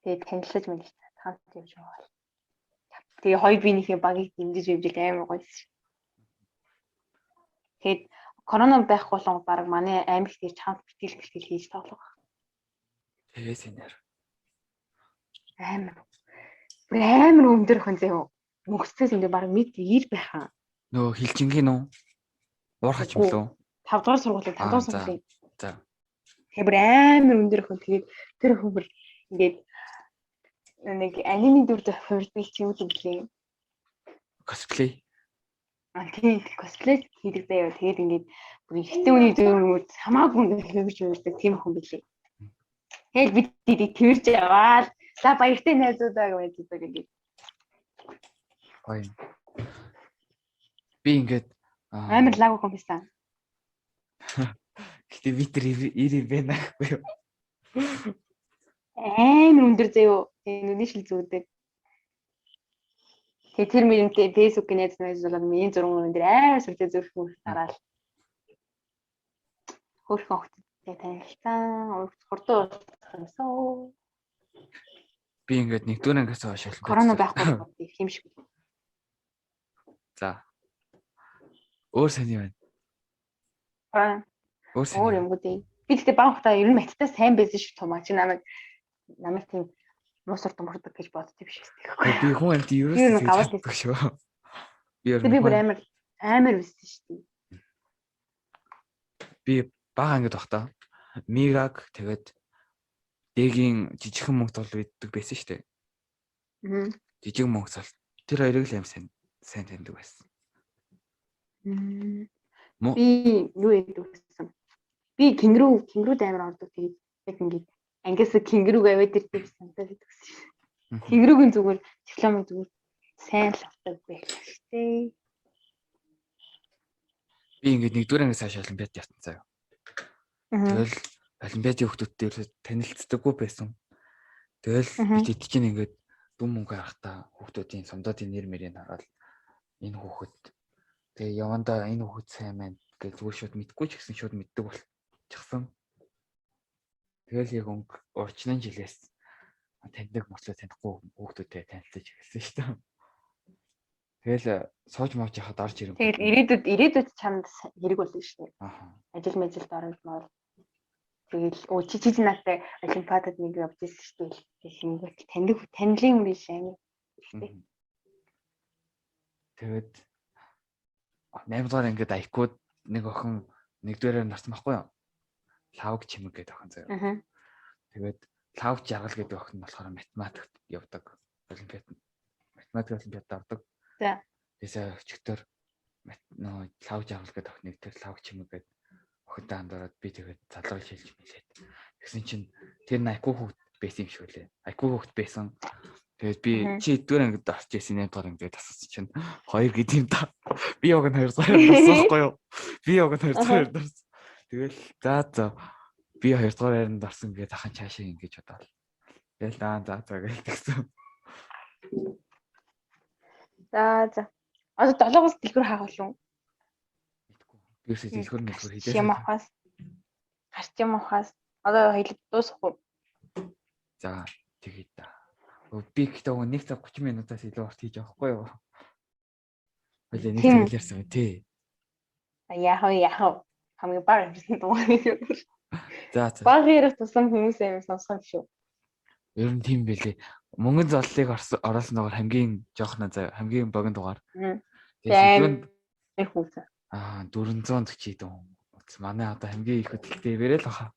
Тэгээд танилцаж мэлж хамт явж байгаа. Тэгээ хоёр биенийхээ багийг дэмжиж явж амар гоё шүү. Тэгээд корона байхгүй болон баг манай аймагт ирж хамт бэлтгэл хийж тоглох. Тэгээс энээр амар өндөр хон заяа. Мөхцөөс ингэ баг мэд ир байхаа. Нөө хилжингийн үү? Уурхач юм лөө? 5 дугаар сургуулийн. За. Тэр амар өндөр хон тэгээд тэр хөвөр ингээд нэг анимын дүр тохиолдол чинь юу гэвэл cosplay. Тийм cosplay хийдэг заяа. Тэгээд ингээд бүр ихтэй үний дүр хамаагүй хөвж өгдөг тийм хүн билээ. Тэгэл бид тэрж яваад за баяртай найзуудаа гэж хэлдэг. Гоё. Би ингээд амар лаг хүн байсан. Гэтэ би тэр ирээ байна гэхгүй юу? Амар өндөр заяа. Нүний шил зүүдэг. Тэгээ тэр мөрөнтэй фэйсбүүкийн найз болоод миний зураг өндөр амар сүртэй зүрх дараал. Хөөрхөн хөлтэй танилцсан. Хурдан уулзсан. Би ингээд нэгдүгээр ангиас хойш корона байхгүй юм шиг. За. Өөр сайн юм байна. Өөр юм үү? Би тэгтээ багтаа ер нь маттай сайн байсан шүү тумаа. Чи намайг тийм мусар томордог гэж боддог биш үү? Би хүн амт юу гэсэн чаддаг шүү. Би бүр амар байсан шүү дээ. Би бага ангид багтаа. Мигаг тэгээд дэгийн жижигхэн мөнгө зол биддэг байсан шүү дээ. Жижиг мөнгө зол. Тэр хоёрыг л аим сайн таньдаг байсан. Би юу яадаг гэсэн. Би кенгурууд амар ордог. Тэгээд яг ингээд ангиас кенгуруг аваад ирдэг санагдаад байсан. Кенгуругийн зүгээр дипломыг зүгээр сайн л авдаг байлаа шүү дээ. Би ингээд нэгдүгээр ангиас хойш олимпиад явсан заяа. Тэгэл олимпиадын хүмүүстэй танилцдаггүй байсан. Тэгэл бид чинь ингээд дүн мөнгө харахтаа хүмүүсийн сумдуудын нэр мэрийг хараад энэ хүүхэд тэгээ явандаа энэ хүүхэд сайн байна гэж зүгээр шууд мэдгүй ч гэсэн шууд мэддэг болчихсон. Тэгэл яг урчнын жилээс таньдаг мослоо танихгүй хүүхдүүдтэй танилцаж эхэлсэн шүү дээ. Тэгэл сууж мууж яхад орж ирэв. Тэгэл ирээдүйд чамд хэрэг болно шүү дээ. Ажил мэжилд орно. Тэгэл чи надтай олимпиадад нэг явж ирсэн шүү дээ. Тэгэл танилын биш амин. Тэгээд 8 дугаар ингээд айкууд нэг охин нэгдүгээрээр нарсан байхгүй юу? Лавг чимэг гэдэг охин заяа. Тэгээд лавг жаргал гэдэг охин нь болохоор математикт явдаг. Математик олимпиадад ордог. За. Тэсээ өчигдөр лавг жаргал гэдэг охиныг тэр лавг чимэг гэдэг охинтой хандаад би тэгээд залрал шилж мэлээд. Тэгсэн чинь тэр айку хүүхд байсан юм шиг үлээ. Айку хүүхд байсан. Тэгээд би чи эдгээр ангид орж ирсэн 8 дугаар ангид тассан чинь 2 гэдэг юм да. Би яг нь 2 дугаар дарсахгүй юу? Би яг нь 2 дугаар дарсан. Тэгэл за би 2 дугаар байранд орсон гэдэг ахын цаашаа ингэж бодоод. Тэгэл за гэж тэгсэн. За. Одоо 7-оос дэлгүүр хаах болов. Мэдгүй. Бирсээ дэлгүүр мэлгүүр Юм хийдээс. авахаас гарч юм авахаас одоо хэлэг дуусах уу? За тэгээд та. Би гэхдээ 1 цаг 30 минутаас илүү урт хийж авахгүй юу? Хоёлаа 1 цаг илэрсэн тий. Яах хамгийн бага гэсэн дуу. За. Бага ярих тусам хүмүүсээ юм сонсох шүү. Ер нь тийм байлээ. Мөнгөн золлыг оруулсан дугаар хамгийн жоохно заа хамгийн богино дугаар. Тэгээд их хүүсэ. 440 дун. Манай одоо хамгийн их хөтөлтэй бэрэл баха.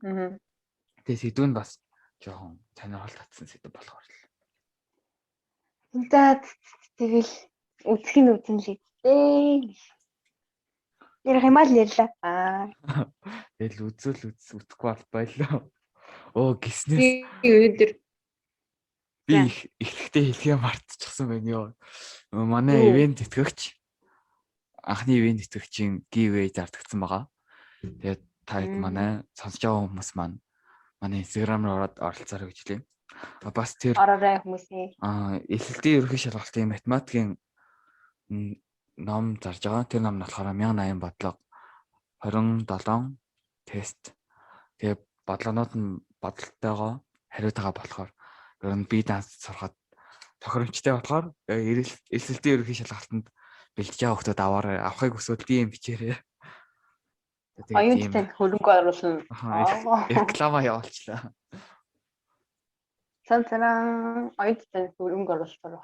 Тэгээд сэдвүүн бас жоохон сонирхол татсан сэдв болохоор л. За тэгэл үзэх нь үзэн л дээ. Ярих юм аа л ярьлаа. Тэгэл үзэхгүй бол байлоо. Гиснээс өнөөдөр би ихтэй хэлхээ мартчихсан байна ёо. Манай ивент тэтгэгч анхны ивент тэтгэгчийн giveaway зардагдсан байгаа. Тэгээд та манай сонсож байгаа хүмүүс маань манай Instagram руу ороод оролцоорой гэж хэлээ. Бас тэр ороорой хүмүүсээ. Эсэлтийн ерөнхий шалгалтын математикийн ном зарж байгаа. Тэр ном нь болохоор 1080 бодлого 27 тест. Тэгээ бодлогонууд нь бодолтойгоо хариутайгаа болохоор ер нь би данс сурахад тохиромжтой болохоор эсэлтийн ерөнхий шалгалтанд бэлдэж байгаа хүмүүс аваарай. Авахыг хүсвэл DM бичээрэй. Оюутан хөрөнгө оруулсан. Реклама явуулчлаа. Цанцараа оюутан хөрөнгө оруулсан.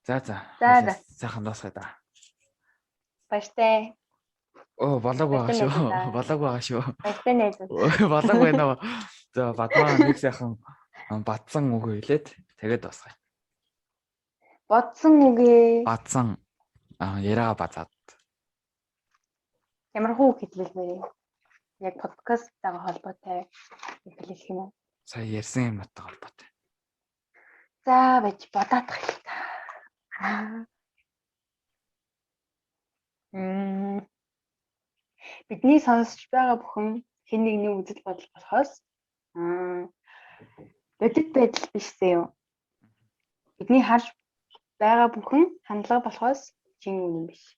За. Сайхан дуусгая да. Баяртай. Болоог байгаа шүү. Баяртай найз. Болоог байна уу? За, бадмаа нэг сайхан бадсан үг хэлээд тэгээд дуусгая. Бодсон үгээ. Бадсан. Яриага базаад. Ямар хүү хэлбэл нэрээ. Яг подкасттайгаа холбоотой хэлэх юм уу? Сая ярьсан юмтай холбоотой. За, байж бодоодох л та. Бидний сонсож байгаа бүхэн хэн нэгний үзэл бодол болохоос бодит байдал бишсэн юм. Бидний харж байгаа бүхэн хандлага болохоос чин үнэн биш.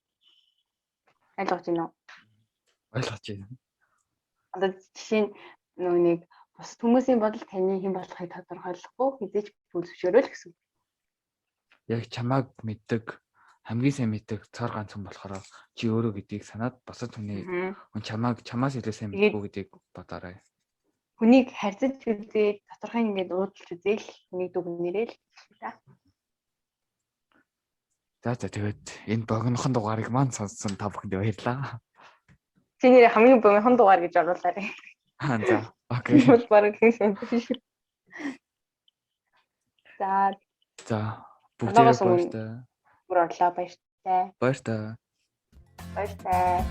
Ойлгож байна уу? Ойлгож байна. Одоо жишээ нь нэг бус хүмүүсийн бодол таны хэн болохыг тодорхойлохгүй хизээч бүлэвшөөрөл гэсэн. Яг чамааг мэддэг хамгийн сайн мэддэг цар ганц хүн болохоор чи өөрөө гэдгийг санаад босод хүний хүн чамаас илүү сайн мэдгүй гэдгийг бодоорой. Хүнийг харьцаж үзээд тодорхой ингээд уудалж үзээл хүнийг дүгнэрэл та. За тэгээд энэ богинохон дугаарыг маань сонссон та бүхэндээ баярлалаа. Чи нэр хамгийн богинохон дугаар гэж оруулаарай. За. Окей. Бараг хийсэн биш. За. Бүгдээ баяртай. Бүр орлоо баяртай. Баяртай. Баяртай.